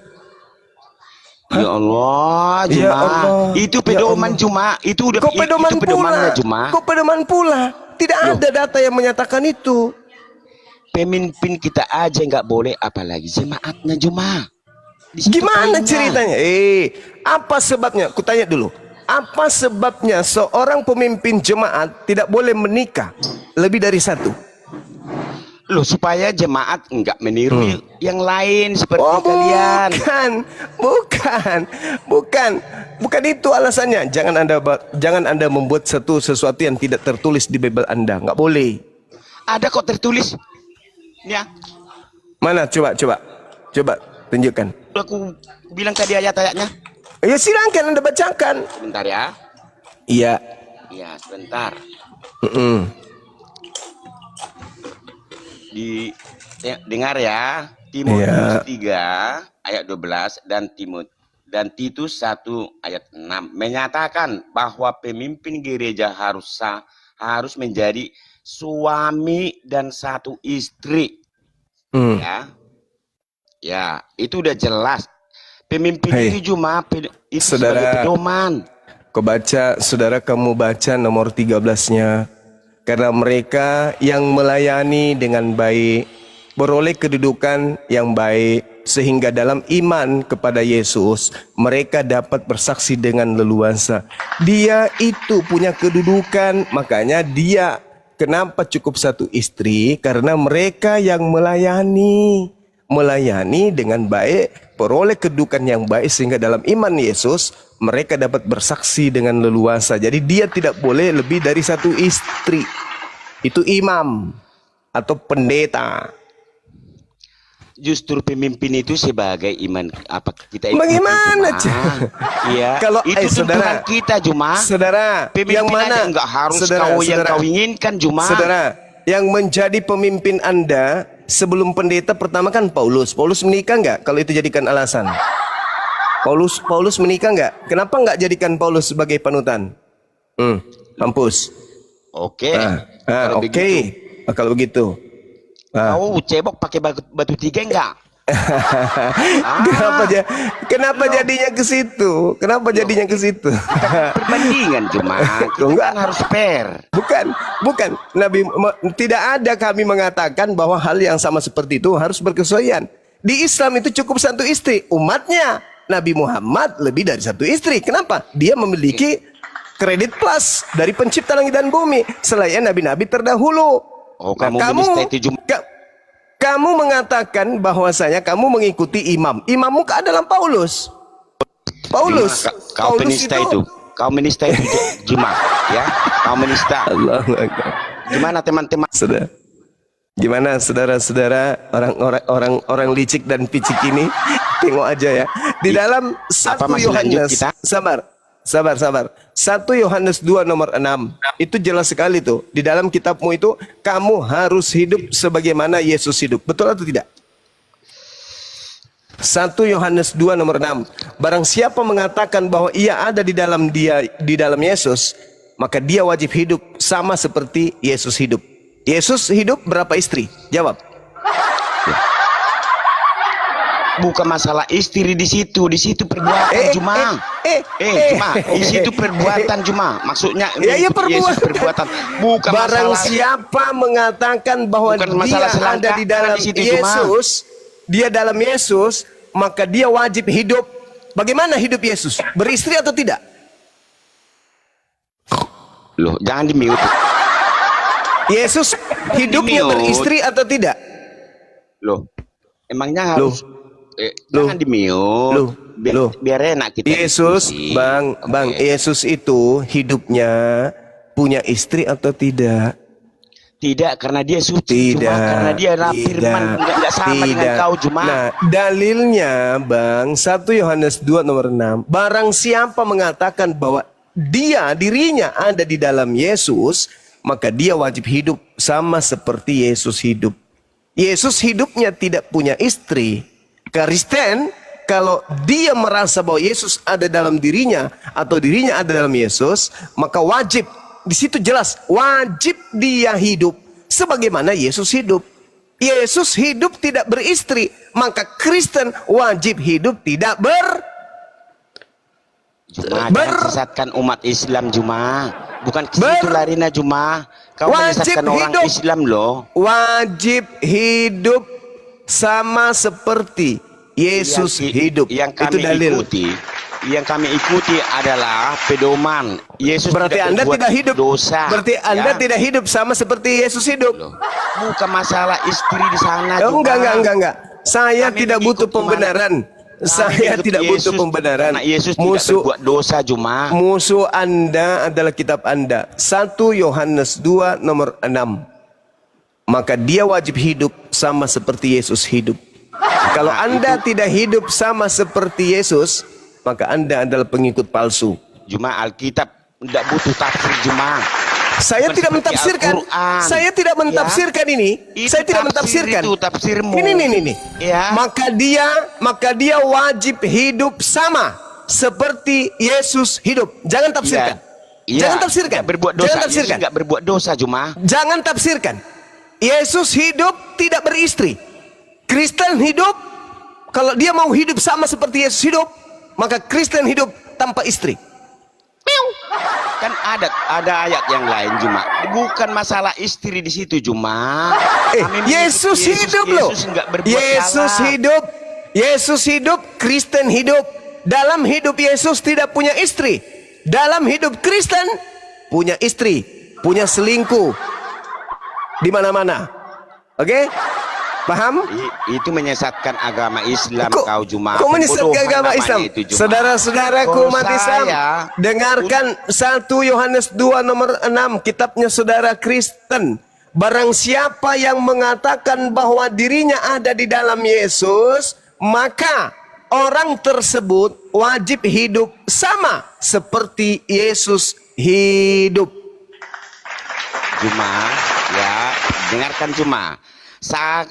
Ya Allah, Ya cuma Allah, itu ya pedoman Allah. cuma itu udah Kok pedoman itu pula? pedomannya cuma. Kok pedoman pula? Tidak ada data yang menyatakan itu. Pemimpin kita aja nggak boleh, apalagi jemaatnya cuma. Di situ Gimana poinnya. ceritanya? Apa sebabnya? Kutanya dulu. Apa sebabnya seorang pemimpin jemaat tidak boleh menikah lebih dari 1? Loh, supaya jemaat nggak meniru yang lain seperti kalian. Bukan itu alasannya. Jangan Anda membuat sesuatu yang tidak tertulis di Bible Anda. Nggak boleh. Ada kok tertulis. Ya, Mana? Coba tunjukkan. udah aku bilang tadi ayat-ayatnya. Ya silakan Anda bacakan. Sebentar ya. Iya. Iya, sebentar. Dengar ya. Timotius 3 ayat 12 dan Titus 1 ayat 6 menyatakan bahwa pemimpin gereja harus menjadi suami dan 1 istri. Ya, itu udah jelas. Pemimpin itu cuma itu sebagai pedoman. Kamu baca nomor 13-nya. Karena mereka yang melayani dengan baik beroleh kedudukan yang baik, sehingga dalam iman kepada Yesus mereka dapat bersaksi dengan leluasa. Dia itu punya kedudukan, makanya dia kenapa cukup 1 istri? Karena mereka yang melayani dengan baik, peroleh kedudukan yang baik, sehingga dalam iman Yesus mereka dapat bersaksi dengan leluasa. Jadi dia tidak boleh lebih dari 1 istri. Itu imam atau pendeta. Justru pemimpin itu sebagai iman apa kita ikuti. Bagaimana? Iya. Kalau itu saudara, tuntunan kita cuma. Saudara, Pemimpin yang mana? enggak harus Saudara, yang kau inginkan cuma. Saudara, yang menjadi pemimpin Anda sebelum pendeta pertama kan Paulus. Paulus menikah enggak? Kalau itu jadikan alasan. Paulus menikah enggak? Kenapa enggak jadikan Paulus sebagai panutan? Mampus. Oke. Kalau begitu. Kau cebok pakai batu 3 enggak? Kenapa jadinya ke situ? Perbandingan cuma. Kita kan harus fair. Bukan. Tidak ada kami mengatakan bahwa hal yang sama seperti itu harus berkesesuaian. Di Islam itu cukup 1 istri. Umatnya Nabi Muhammad lebih dari 1 istri. Kenapa? Dia memiliki kredit plus dari pencipta langit dan bumi selain nabi-nabi terdahulu. Oh, kamu mengatakan bahwasanya kamu mengikuti imam. Imammu adalah Paulus. Kau menista itu cuma ya. Kau menista. Gimana teman-teman? Gimana saudara-saudara orang licik dan picik ini? Tengok aja ya. Di dalam 1 Yohanes, sabar. 1 Yohanes 2 nomor 6. Itu jelas sekali tuh. Di dalam kitabmu itu kamu harus hidup sebagaimana Yesus hidup. Betul atau tidak? 1 Yohanes 2 nomor 6. Barang siapa mengatakan bahwa ia ada di dalam Yesus, maka dia wajib hidup sama seperti Yesus hidup. Yesus hidup berapa istri? Jawab. Bukan masalah istri di situ perbuatan cuma. Di situ perbuatan cuma. Maksudnya perbuatan. Perbuatan. Bukan barang masalah. Siapa mengatakan bahwa dia ada di dalam Yesus, dia dalam Yesus, maka dia wajib hidup. Bagaimana hidup Yesus? Beristri atau tidak? Loh, jangan di-mute. Yesus hidupnya beristri atau tidak? Loh, emangnya harus jangan di-mute. Biar enak kita. Yesus, Bang, Yesus itu hidupnya punya istri atau tidak? Tidak, karena dia suci. Cuma karena dia firman enggak sama dengan kau cuma. Nah, dalilnya Bang, 1 Yohanes 2 nomor 6. Barang siapa mengatakan bahwa dirinya ada di dalam Yesus, maka dia wajib hidup sama seperti Yesus hidup. Yesus hidupnya tidak punya istri. Kristen, kalau dia merasa bahwa Yesus ada dalam dirinya atau dirinya ada dalam Yesus, maka wajib, di situ jelas, wajib dia hidup sebagaimana Yesus hidup. Yesus hidup tidak beristri, maka Kristen wajib hidup tidak Cuma jangan sesatkan umat Islam, Juma. Bukan ke situ larinya, Juma. Kau menyesatkan orang Islam loh. Wajib hidup sama seperti Yesus hidup. Yang Itu dalil. Yang kami ikuti adalah pedoman. Yesus berarti tidak Anda berbuat tidak hidup. Dosa. Berarti Anda tidak hidup sama seperti Yesus hidup. Loh. Bukan masalah istri di sana. Oh, enggak. Saya Kami tidak butuh mengikuti pembenaran. Saya tidak butuh pembenaran. Karena Yesus tidak berbuat dosa, Juma. Musuh Anda adalah kitab Anda. 1 Yohanes 2 nomor 6. Maka dia wajib hidup sama seperti Yesus hidup. Kalau Anda tidak hidup sama seperti Yesus, maka Anda adalah pengikut palsu. Juma, Alkitab tidak butuh tafsir, Juma. Saya Bukan tidak seperti mentafsirkan. Al-Quran. Saya tidak mentafsirkan ini. Itu Saya tidak tafsir, mentafsirkan. itu tafsirmu. Ini. Ya. Maka dia wajib hidup sama seperti Yesus hidup. Jangan tafsirkan. Jangan tafsirkan. Tidak berbuat dosa. Jangan tafsirkan. Yesus tidak berbuat dosa, Juma. Jangan tafsirkan. Yesus hidup tidak beristri. Kristen hidup, kalau dia mau hidup sama seperti Yesus hidup, maka Kristen hidup tanpa istri. Kan ada ayat yang lain, Juma. Bukan masalah istri di situ, Juma. Yesus hidup loh. Yesus enggak berbuat Yesus salah. hidup. Yesus hidup, Kristen hidup. Dalam hidup Yesus tidak punya istri. Dalam hidup Kristen punya istri, punya selingkuh di mana-mana. Oke? Paham? Itu menyesatkan agama Islam, kau, Juma. Kok menyesatkan agama Pembodohan Islam? namanya itu, Juma. Saudara-saudaraku Kalau umat Islam, saya, dengarkan 1 Yohanes 2 nomor 6, kitabnya saudara Kristen. Barang siapa yang mengatakan bahwa dirinya ada di dalam Yesus, maka orang tersebut wajib hidup sama seperti Yesus hidup. Juma, ya, dengarkan, Juma. Saya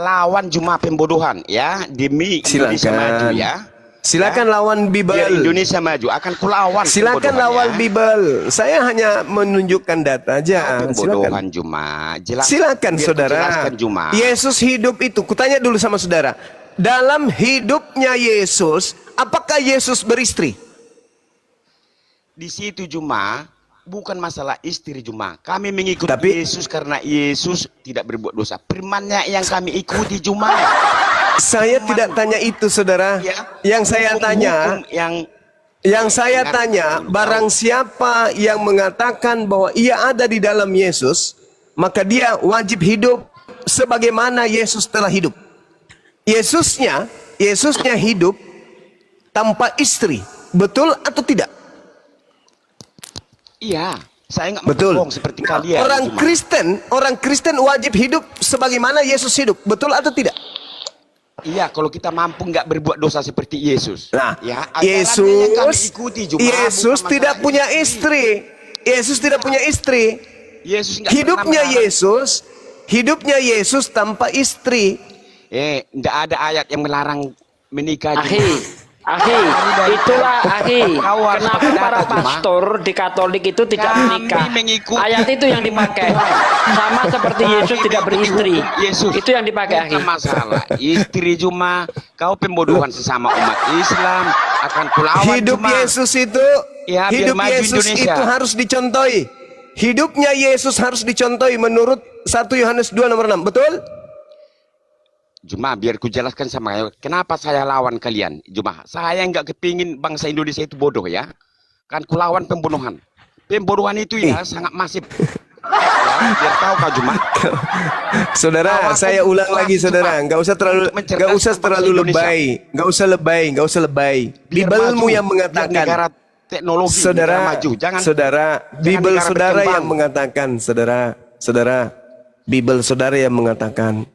lawan, Juma, pembodohan, ya, demi Indonesia maju, ya. Silakan lawan Biar Bible. Indonesia maju, akan kulawan. Silakan lawan Bible. Saya hanya menunjukkan data aja. Pembodohan, Silakan. Juma. Jelas, Silakan biar saudara. kujelaskan, Juma. Yesus hidup itu. Kutanya dulu sama saudara. Dalam hidupnya Yesus, apakah Yesus beristri? Di situ, Juma, bukan masalah istri, Juma. Kami mengikuti Yesus karena Yesus tidak berbuat dosa. Firman-Nya yang kami ikuti, Juma. Saya tidak tanya itu, saudara. Ya. Yang saya tanya, yang saya tanya, barang siapa yang mengatakan bahwa ia ada di dalam Yesus, maka dia wajib hidup sebagaimana Yesus telah hidup. Yesusnya hidup tanpa istri. Betul atau tidak? Iya, saya nggak Betul. bohong seperti kalian. Orang Kristen wajib hidup sebagaimana Yesus hidup. Betul atau tidak? Iya, kalau kita mampu nggak berbuat dosa seperti Yesus. Nah, ya, yang kami ikuti, Juma, Yesus bukan tidak masalah punya istri. Yesus tidak punya istri. Yesus nggak Hidupnya pernah melarang. hidupnya Yesus tanpa istri. Nggak ada ayat yang melarang menikah. Itulah kenapa para Juma. pastor di Katolik itu tidak menikah. Mengikuti Ayat itu yang dipakai. Sama seperti Yesus tidak beristri. Yesus. Itu yang dipakai, Bukan masalah istri, Juma. Kau pembodohan sesama umat Islam akan kulawan, Hidup Juma. Yesus itu, Ya, biar hidup maju Yesus Indonesia. itu harus dicontohi. Hidupnya Yesus harus dicontohi menurut 1 Yohanes 2 nomor 6. Betul? Juma, biar ku jelaskan sama kalian kenapa saya lawan kalian. Juma, saya nggak kepingin bangsa Indonesia itu bodoh, ya. Kan ku lawan pembunuhan. Pembodohan itu ya sangat masif. Ya, biar tahu kau, Juma. Saudara, saya ulang lagi, saudara. Nggak usah terlalu lebay. Nggak usah lebay. Bible-mu yang mengatakan. Negara teknologi Saudara, maju. Jangan, Bible negara saudara berkembang. yang mengatakan, saudara, Bible saudara yang mengatakan,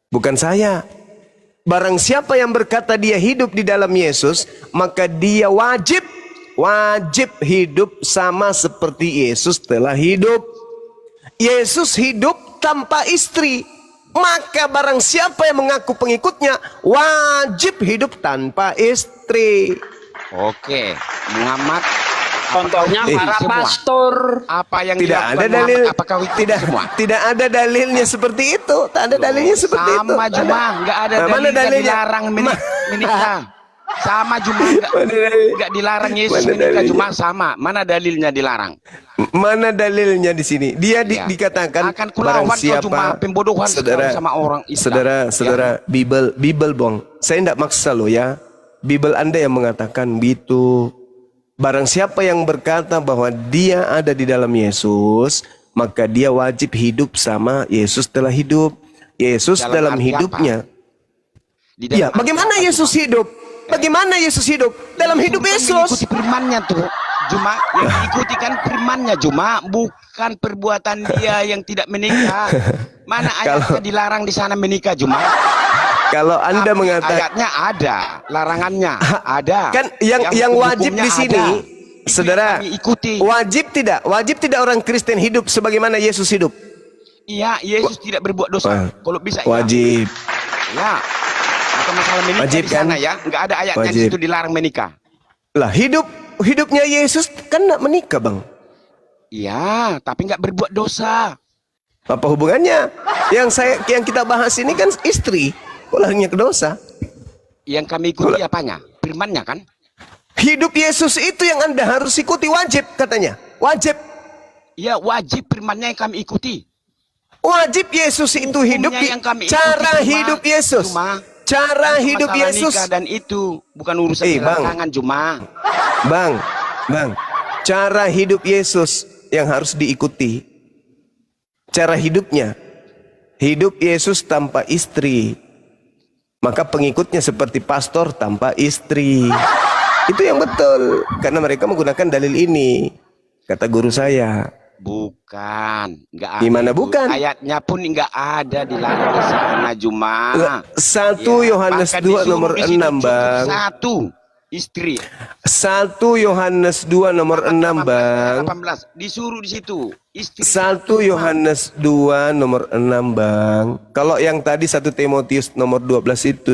bukan saya. Barang siapa yang berkata dia hidup di dalam Yesus, maka dia wajib hidup sama seperti Yesus telah hidup. Yesus hidup tanpa istri. Maka barang siapa yang mengaku pengikutnya wajib hidup tanpa istri. Oke, Muhammad. Contohnya para semua. pastor. Apa yang Tidak dilakukan ada dalil. Muhammad, apakah itu Tidak, semua? tidak ada dalilnya seperti itu. Tak ada dalilnya seperti itu. Sama Juma, nggak ada Mana dalilnya dalilnya? dilarang menikah. Sama Juma, nggak dilarang Yesus Mana menikah. dalilnya? Cuma sama. Mana dalilnya dilarang? Mana dalilnya di sini? Dia Ya. dikatakan Akan kulawan barang kau siapa cuma pembodohan saudara, sama orang Islam. saudara, Bible bong. Saya tidak maksa loh ya. Bible Anda yang mengatakan begitu. Barang siapa yang berkata bahwa dia ada di dalam Yesus, maka dia wajib hidup sama Yesus telah hidup. Yesus dalam arti hidupnya. Di dalam Ya, bagaimana apa, Yesus hidup? Bagaimana Yesus hidup? Dalam hidup Bukan Yesus. mengikuti firmannya tuh. Cuma yang diikuti kan firmannya, cuma bukan perbuatan dia yang tidak menikah. Mana ayatnya dilarang di sana menikah, cuma. Kalau Anda Tapi mengatakan ayatnya ada, larangannya ada. kan yang wajib di hukum-hukumnya sini, ada. Itu saudara, yang kami ikuti. wajib tidak orang Kristen hidup sebagaimana Yesus hidup? Iya, Yesus tidak berbuat dosa. Kalau bisa Wajib. ya. Bukan masalah menikah Wajib, di sana kan? ya. Enggak ada ayatnya di Wajib. situ dilarang menikah. Lah hidupnya Yesus kan nak menikah, Bang. Iya, tapi enggak berbuat dosa. Apa hubungannya? Yang kita bahas ini kan istri. Kok larinya ke dosa? Yang kami ikuti apanya? Firmannya kan? Hidup Yesus itu yang Anda harus ikuti, wajib katanya. Wajib. Iya, wajib firmannya yang kami ikuti. Wajib Yesus itu hidup Hukumnya yang kami ikuti cara cuma- hidup Yesus. cuma Cara bukan hidup masalah Yesus. nikah dan itu bukan urusan Bang. larangan cuma. Bang, cara hidup Yesus yang harus diikuti. Cara hidupnya. Hidup Yesus tanpa istri. Maka pengikutnya seperti pastor tanpa istri. Itu yang betul. Karena mereka menggunakan dalil ini. Kata guru saya. Bukan, enggak ada. Gimana itu. bukan? Ayatnya pun enggak ada dilarang di sana cuma. 1 Ya, Yohanes bahkan 2 disuruh nomor di situ 6, cukup Bang. Satu istri. 1 Yohanes 2 nomor 6, Bang. 18 disuruh di situ istri. 1 Yohanes 2 nomor 6, Bang. Kalau yang tadi 1 Timotius nomor 12 itu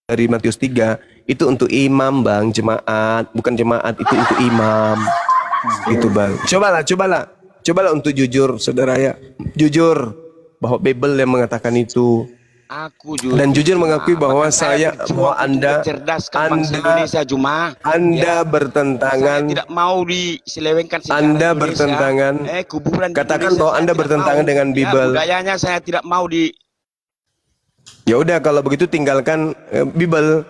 dari Matius 3, itu untuk imam, Bang, jemaat. Bukan jemaat, itu untuk imam. Itu, Bang. Cobalah untuk jujur, saudara ya. Jujur bahwa Bible yang mengatakan itu. Aku jujur, Dan jujur Juma. mengakui bahwa Bahkan saya berjuang bahwa untuk Anda mencerdaskan bangsa Indonesia Juma. Anda Ya. bertentangan. Saya tidak mau diselewengkan sejarah Anda Indonesia. bertentangan. Kuburan di Katakan Indonesia bahwa saya Anda tidak bertentangan mau. dengan Bible. Ya, budayanya saya tidak mau di. Ya udah kalau begitu tinggalkan Bible.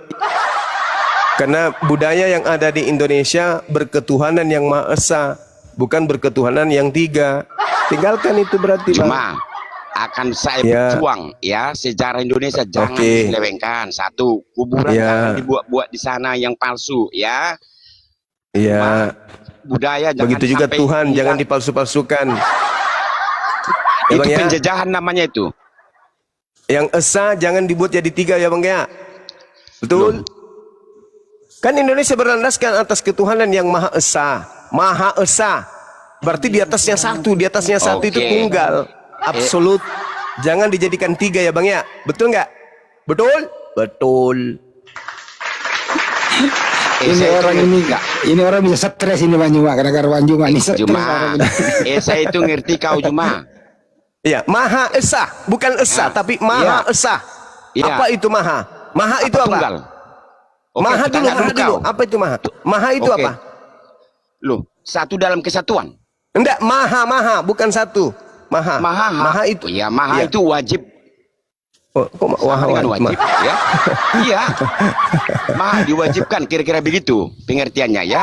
Karena budaya yang ada di Indonesia berketuhanan yang Maha Esa, bukan berketuhanan yang 3. Tinggalkan itu berarti, Bang. Cuma akan saya Ya. berjuang ya sejarah Indonesia jangan Oke. diselewengkan. Satu, kuburan Ya. jangan dibuat-buat di sana yang palsu ya. Iya. Budaya jangan Begitu juga sampai Tuhan hilang. jangan dipalsu-palsukan. Ya, Itu Bang, ya? penjajahan namanya itu. Yang Esa jangan dibuat jadi 3 ya, Bang, ya. Betul? Kan Indonesia berlandaskan atas ketuhanan yang Maha Esa. Maha Esa. Berarti di atasnya satu, di atasnya satu itu Oke. tunggal. Absolut. Jangan dijadikan 3 ya, Bang, ya. Betul nggak? Betul? Betul. Ini orang ini orang bisa stres ini Bang Juma gara-gara Bang Juma nih stres Cuma orang ini. saya itu ngerti kau Cuma. Iya, Maha Esa, bukan Esa, Ya. tapi Maha Iya. Esa. Iya. Apa itu Maha? Maha itu apa? Tunggal. Oke, Maha kita dulu, tanya Maha dulu. kau. Apa itu Maha? Maha itu Oke. apa? Loh, satu dalam kesatuan. Enggak, Maha, bukan satu. Maha. Maha itu. Ya, Maha Iya. itu wajib. Oh, kok Sama dengan wajib ya. Iya. Maha diwajibkan kira-kira begitu pengertiannya ya.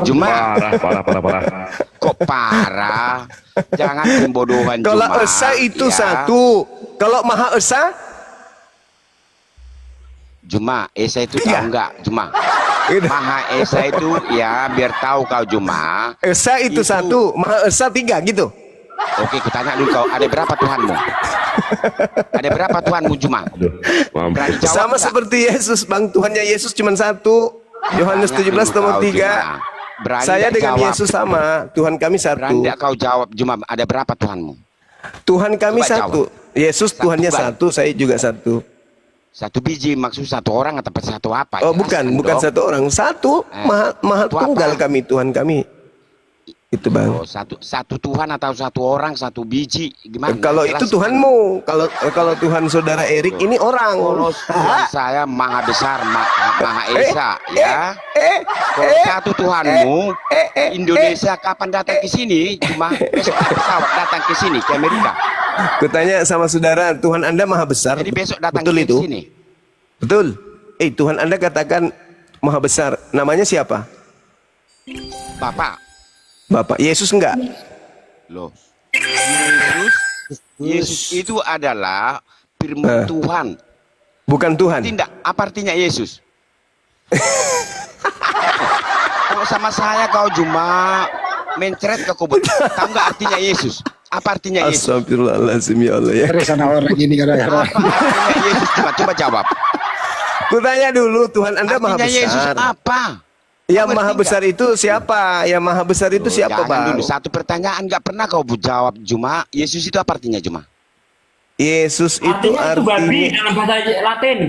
Cuma Parah. kok parah. Jangan pembodohan Kalau Juma, Esa itu ya. satu. Kalau Maha Esa, Juma, Esa itu Tiga. tahu enggak? Juma. Gitu. Maha Esa itu ya biar tahu kau Juma. Esa itu satu, Maha Esa 3 gitu. Oke, kutanya dulu kau, ada berapa Tuhanmu? Ada berapa Tuhanmu Juma? Mampus. Berani jawab Sama enggak? seperti Yesus, Bang. Tuhannya Yesus cuma satu. Yohanes Tanya 17 dulu nomor kau, 3. Juma. Berani Saya nggak dengan jawab? Yesus sama. Tuhan kami Berani satu. nggak kau jawab, Juma, ada berapa Tuhanmu? Tuhan kami Coba satu. Yesus Satu Tuhannya kan? satu, saya juga satu. Satu biji maksud satu orang atau satu apa? Oh, Jelaskan bukan dong. satu orang. Satu, maha itu tunggal apa? kami, Tuhan kami. Itu Bang. Oh, satu Tuhan atau satu orang, satu biji? Gimana? Kalau itu Jelaskan. Tuhanmu, kalau Tuhan saudara Erik ini orang. Kalau Tuhan saya maha besar, maha esa, ya. Kalau satu Tuhanmu, Indonesia kapan datang ke sini? Cuma besok pesawat datang ke sini, ke Amerika. Kutanya sama saudara, Tuhan Anda maha besar. Jadi besok datang Betul ke itu? sini. Betul. Tuhan Anda katakan maha besar. Namanya siapa? Bapak, Bapak. Yesus enggak? loh. Yesus itu adalah firman Tuhan. Bukan Tuhan. Tidak, apa artinya Yesus? Kalau sama saya kau cuma mencret ke kubur. Tahu nggak artinya Yesus? Apa artinya Yesus? Astagfirullahaladzim ya Allah ya. Terus sana orang ini gara-gara. Apa artinya Yesus? Coba jawab. Kutanya dulu, Tuhan Anda maha Artinya Yesus besar. apa? Yang Kau maha ngerti besar itu siapa? Yang maha besar itu nggak? siapa, Jangan Bang? dulu, satu pertanyaan nggak pernah kau jawab, Juma. Yesus itu apa artinya, Juma? Yesus itu Artinya itu babi artinya dalam bahasa Latin.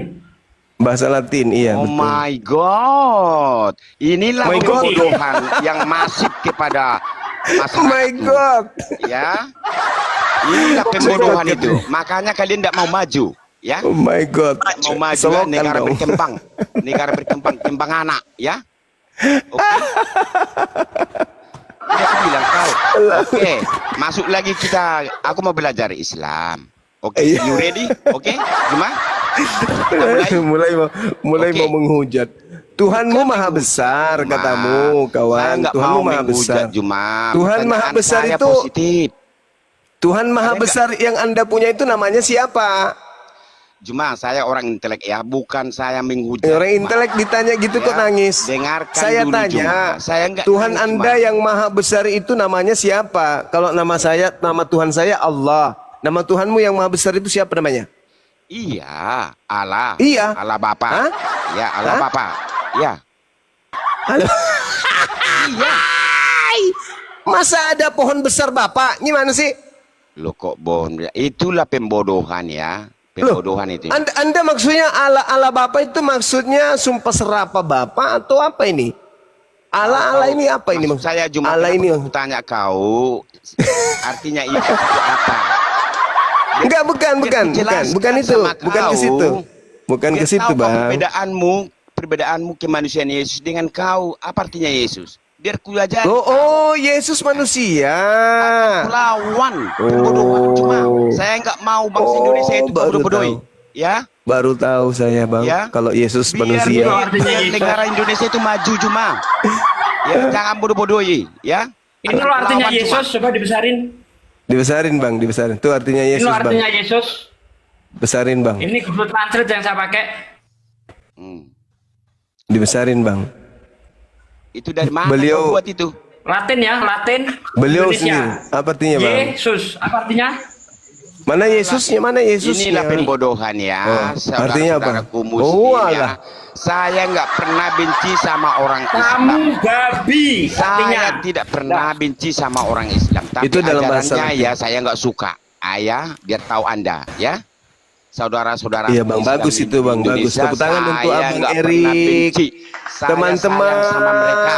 bahasa Latin, iya Oh betul. my God. Inilah My God. kebodohan yang masif kepada Oh masyarakat. my God. Ya. Inilah pembodohan itu. Makanya kalian tidak mau maju, ya. Oh my God. Tidak mau maju, ya. Selokan Negara dong. berkembang. Negara berkembang, kembang anak, ya. Oke. Udah aku bilang kau. Oke, masuk lagi kita. Aku mau belajar Islam. Oke, Iya. you ready? Oke, Juma? Kita mulai. mulai Oke. mau menghujat. Tuhanmu maha besar Juma. katamu, Saya kawan. nggak Tuhanmu mau maha menghujat, besar. Juma. Tuhan maha Pertanyaan besar saya itu positif. Tuhan maha Ada besar yang Anda punya itu namanya siapa? Juma, saya orang intelek ya, bukan saya menghujat. Orang Juma. intelek ditanya gitu kok Ya, nangis. dengarkan Saya dulu, tanya, Juma. Saya nggak Tuhan nangis, Anda Juma. yang maha besar itu namanya siapa? Kalau nama Tuhan saya Allah. Nama Tuhanmu yang maha besar itu siapa namanya? Iya, Allah. Iya. Allah Bapa. Hah? Ya, Allah Hah? Bapa. Ya. Halo. Iya. Masa ada pohon besar Bapak? Gimana sih? Loh kok bohong? Itulah pembodohan ya. Pembodohan itu. Anda maksudnya Allah Bapak itu maksudnya sumpah serapa Bapak atau apa ini? Allah ini apa ini Maksud saya cuma Allah ini. aku tanya kau artinya itu apa? Enggak, bukan itu, Sama bukan ke kau. situ. Bukan ke Biar situ, tahu apa Bang. perbedaanmu kemanusiaan Yesus dengan kau. Apa artinya Yesus? Biar ku ajar. Oh, Yesus manusia. Lawan pembodohan. Cuma saya nggak mau bangsa Indonesia itu baru bodoh-bodohi. tahu. Ya. Baru tahu saya, Bang, Ya. kalau Yesus Biar manusia. negara Indonesia itu maju cuma. Ya, jangan bodoh-bodohi, ya. Ini lo artinya Lawan Yesus, cuma. coba dibesarin. Dibesarin, Bang, dibesarin. Itu artinya Ini Yesus, lo Bang. artinya Yesus. Besarin, Bang. Ini Google Translate yang saya pakai. Dibesarin, Bang. Itu dari mana Beliau- kau buat itu? Latin ya, Latin. Beliau Indonesia. sendiri. Apa artinya, Bang? Yesus, apa artinya? Mana Yesusnya? Mana Yesusnya? Inilah pembodohan ya, Oh, artinya apa? saudara-saudaraku Oh, muslim alah. ya. Saya nggak pernah benci sama orang Kamu Islam. babi. Artinya. Saya tidak pernah benci sama orang Islam. Tapi Itu dalam bahasa ajarannya Latin. ya saya nggak suka. Ayah, biar tahu Anda ya. Saudara-saudara Iya, Bang, bagus itu, Bang, bagus. Tepuk tangan untuk Abang Erik. Teman-teman, sama mereka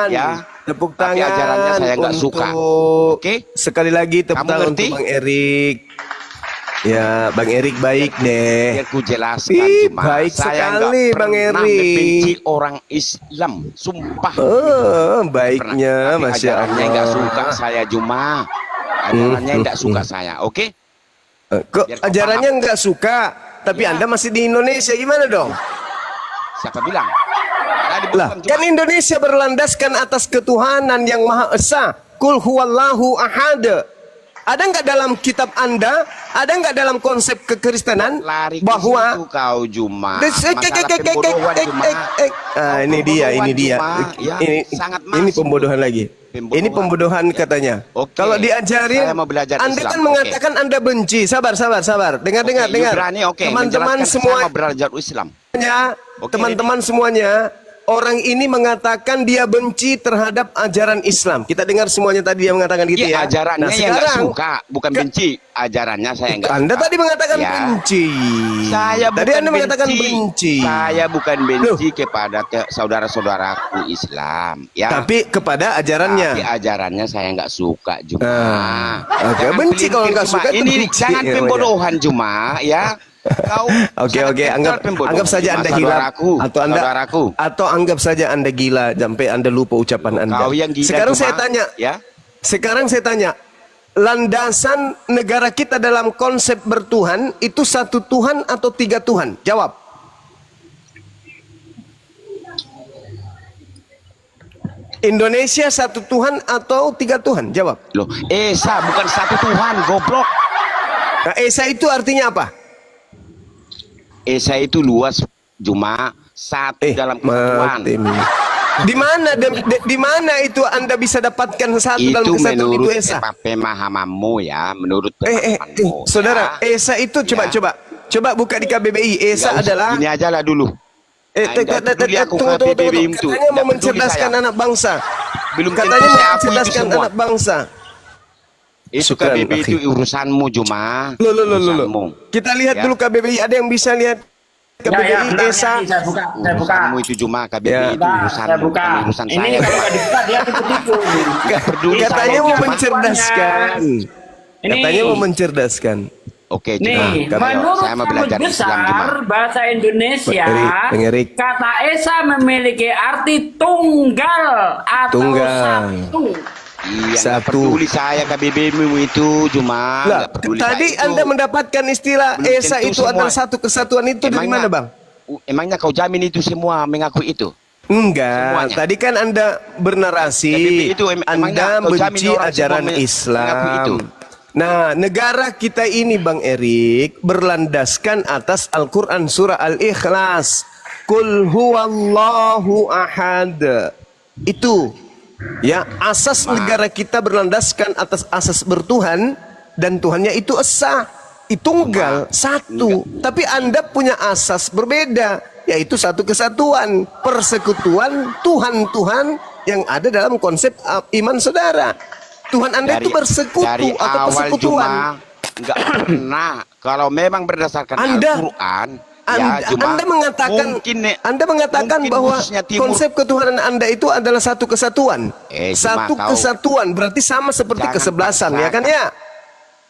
ya. Tepuk Tapi tangan ajarannya saya nggak suka. untuk- Oke? Sekali lagi tepuk Kamu tangan ngerti? untuk Bang Erik. Ya, Bang Erik baik deh. Biar ku jelaskan Ih, cuma baik saya sekali, nggak Bang pernah Erik. membenci orang Islam, sumpah. Oh, Pernah. baiknya, Tapi Masya ajarannya Allah. nggak suka saya cuma. Ajarannya nggak suka saya, oke? Kok Biar kau ajarannya nggak suka, tapi Iya. Anda masih di Indonesia, gimana dong? Siapa bilang? Nah, di Lah, Bukan, kan Indonesia berlandaskan atas ketuhanan yang Maha Esa. Kul huwallahu ahad. Ada nggak dalam kitab Anda, ada nggak dalam konsep kekristenan lari ke bahwa situ kau Juma. Des- Masalah pembodohan Juma. Ah, ini dia, ini dia. Juma, ya, Ini sangat ini masif. pembodohan lagi. Pembodohan. Ini pembodohan katanya. Oke. Kalau diajarin, Saya mau belajar Anda Islam, kan oke. mengatakan Anda benci. Sabar. Dengar. Oke, you Dengar. berani, oke. Teman-teman Menjelaskan saya semua mau belajar Islam. Oke, teman-teman semuanya, orang ini mengatakan dia benci terhadap ajaran Islam. Kita dengar semuanya tadi dia mengatakan gitu Iya, ya. ajarannya Nah, yang nggak sekarang suka, bukan benci. Ajarannya saya nggak Anda suka. tadi mengatakan Ya. benci. Saya tadi bukan Anda mengatakan benci. Saya bukan benci kepada saudara-saudaraku Islam, ya. Tapi kepada ajarannya. Tapi ajarannya saya nggak suka juga. Oke, benci kalau nggak suka itu ini benci jangan namanya. pembodohan cuma, ya. Kau Oke, sangat kental pembodohan anggap saja cuma, Anda hilaf saudaraku, atau atau anggap saja Anda gila sampai Anda lupa ucapan Anda. Kau yang gila Sekarang cuma, saya tanya, ya. Sekarang saya tanya, landasan negara kita dalam konsep bertuhan itu satu Tuhan atau tiga Tuhan? Jawab. Indonesia satu Tuhan atau tiga Tuhan? Jawab. Loh, Esa bukan satu Tuhan, goblok. Nah, Esa itu artinya apa? Esa itu luas, cuma satu dalam kesatuan. Di mana itu Anda bisa dapatkan satu dalam Itu kesatuan itu menurut Esa? pemahamanmu ya, menurut pemahamanmu. Saudara, ya. Esa itu coba buka di KBBI. Esa Nggak usah, adalah Ini aja lah dulu. Katanya mau mencerdaskan anak bangsa. Belum Katanya tentu mau saya akui itu mencerdaskan semua. anak bangsa. Itu Syukran, KBBI akhi. itu urusanmu cuma. Loh. Urusanmu. Kita lihat Ya. dulu KBBI. Ada yang bisa lihat KBBI bentar, Esa? saya buka. Urusanmu itu cuma KBBI Ya. itu urusanmu, Saya buka. bukan urusan Ini saya. kalau nggak dibuka dia tipu-tipu. Nggak peduli Katanya saya, mau cuma- mencerdaskan. Ini. Katanya mau mencerdaskan. Oke, Nih, cuma. menurut Saya mau Kamus belajar Islam cuma. Besar Bahasa Indonesia, Bang Erik. kata Esa memiliki arti tunggal atau Tunggal. satu. Iya, nggak Satu. peduli saya KBBI itu cuma. Lah, nggak peduli tadi saya itu. Anda mendapatkan istilah Belum Esa tentu itu semua. adalah satu kesatuan itu dari mana, Bang? Emangnya kau jamin itu semua mengakui itu? Enggak, Semuanya. tadi kan Anda bernarasi, KBBI itu Anda emangnya kau jamin benci orang semua ajaran mengakui Islam. itu? Nah, negara kita ini Bang Erik berlandaskan atas Al-Quran surah Al-Ikhlas. Qul huwallahu ahad. Itu ya asas negara kita berlandaskan atas asas bertuhan dan Tuhannya itu esa, tunggal, satu. Tapi Anda punya asas berbeda, yaitu satu kesatuan, persekutuan Tuhan-Tuhan yang ada dalam konsep iman saudara. Tuhan Anda itu bersekutu dari atau awal persekutuan. cuma nggak pernah. Kalau memang berdasarkan Anda- Al-Quran, Anda mengatakan mungkin bahwa khususnya Timur. konsep ketuhanan Anda itu adalah satu kesatuan. Cuma Satu kau- kesatuan berarti sama seperti Jangan kesebelasan, ya kan paksakan. ya?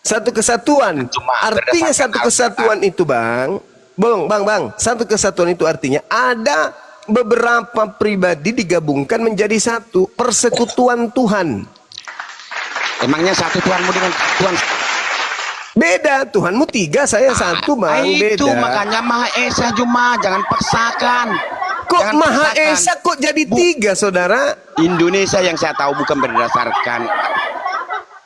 Satu kesatuan. Cuma Artinya berdasarkan satu kesatuan itu, Bang, satu kesatuan itu artinya ada beberapa pribadi digabungkan menjadi satu, persekutuan Tuhan. Emangnya satu Tuhanmu dengan Tuhan Beda, Tuhanmu tiga, saya satu, Bang. itu Beda. makanya Maha Esa cuma jangan paksakan. Kok Jangan Maha paksakan. Esa kok jadi tiga, saudara? Indonesia yang saya tahu bukan berdasarkan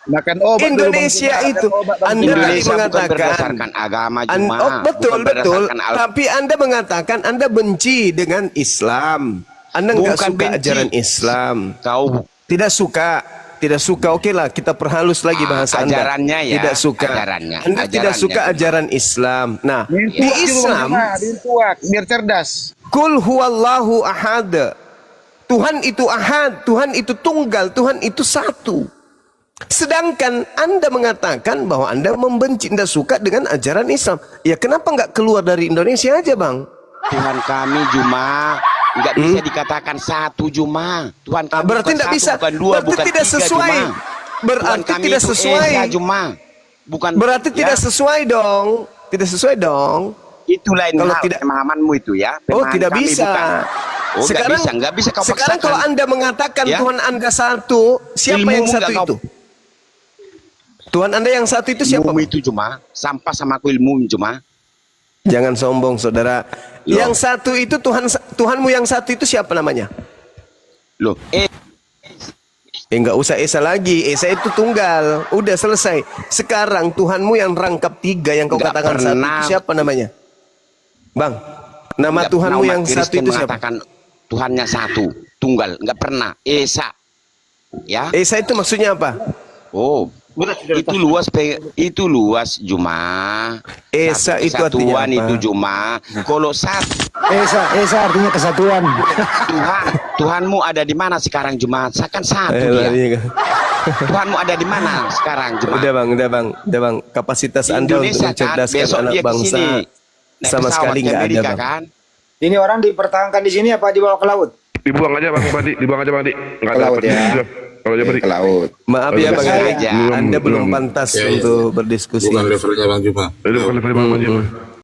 Makan obat Indonesia itu Anda tadi Indonesia bukan mengatakan berdasarkan agama cuma betul bukan berdasarkan tapi Anda mengatakan Anda benci dengan Islam. Anda nggak Bukan suka benci. ajaran Islam. Kau Tidak suka. Oke lah, kita perhalus lagi bahasa Anda. ajarannya ya, Tidak suka. ajarannya, Anda tidak ajarannya. suka ajaran Islam. Nah, di Islam biar cerdas. Qul huwallahu ahad. Tuhan itu ahad, Tuhan itu tunggal, Tuhan itu satu. Sedangkan Anda mengatakan bahwa Anda membenci, Anda suka dengan ajaran Islam. Ya kenapa nggak keluar dari Indonesia aja, Bang? Tuhan kami cuma nggak bisa dikatakan satu cuma. Tuhan kami Berarti bukan tidak satu, bisa. bukan dua, Berarti bukan tidak tiga sesuai. cuma. Berarti Tuhan kami tidak itu sesuai. Esa cuma. Bukan. Berarti ya, tidak sesuai dong. Tidak sesuai dong. Itu lain Kalau hal tidak- pemahamanmu itu ya. Oh, Pemahaman tidak kami bisa. bukan. Oh, nggak bisa kau sekarang paksakan. kalau Anda mengatakan Ya. Tuhan Anda satu, siapa Ilmumu yang satu nggak kau- itu? Tuhan Anda yang satu itu siapa? Ilmu itu cuma sampah sama aku ilmu cuma. Jangan sombong, saudara. Loh. Yang satu itu Tuhanmu yang satu itu siapa namanya? Loh, Enggak usah Esa lagi. Esa itu tunggal. Udah selesai. Sekarang Tuhanmu yang rangkap tiga yang kau Nggak katakan satu pernah. itu siapa namanya? Bang, nama nggak Tuhanmu pernah yang umat satu Kristen itu siapa? mengatakan Tuhannya satu, tunggal, nggak pernah. Esa, ya. Esa itu maksudnya apa? Oh, Itu luas itu luas Juma. Esa itu artinya Kesatuan apa? itu Juma. Kalau Esa artinya kesatuan. Tuhanmu ada di mana sekarang Juma? Kan satu dia. Tuhanmu ada di mana sekarang Juma? Udah bang. Kapasitas Anda untuk Indonesia kan, mencerdaskan besok anak dia bangsa kesini. Naik sama pesawat sekali ke nggak ada Amerika, bang. kan? Ini orang dipertahankan di sini apa dibawa ke laut? Dibuang aja Bang Badi, dibuang aja Bang Di. Enggak Ke ada laut apa ya. Kalau aja Badi. Ke laut. Maaf ya bang, Sengaja. Anda belum pantas untuk berdiskusi. Itu bukan levelnya Bang Juma. Itu bukan levelnya Bang Juma.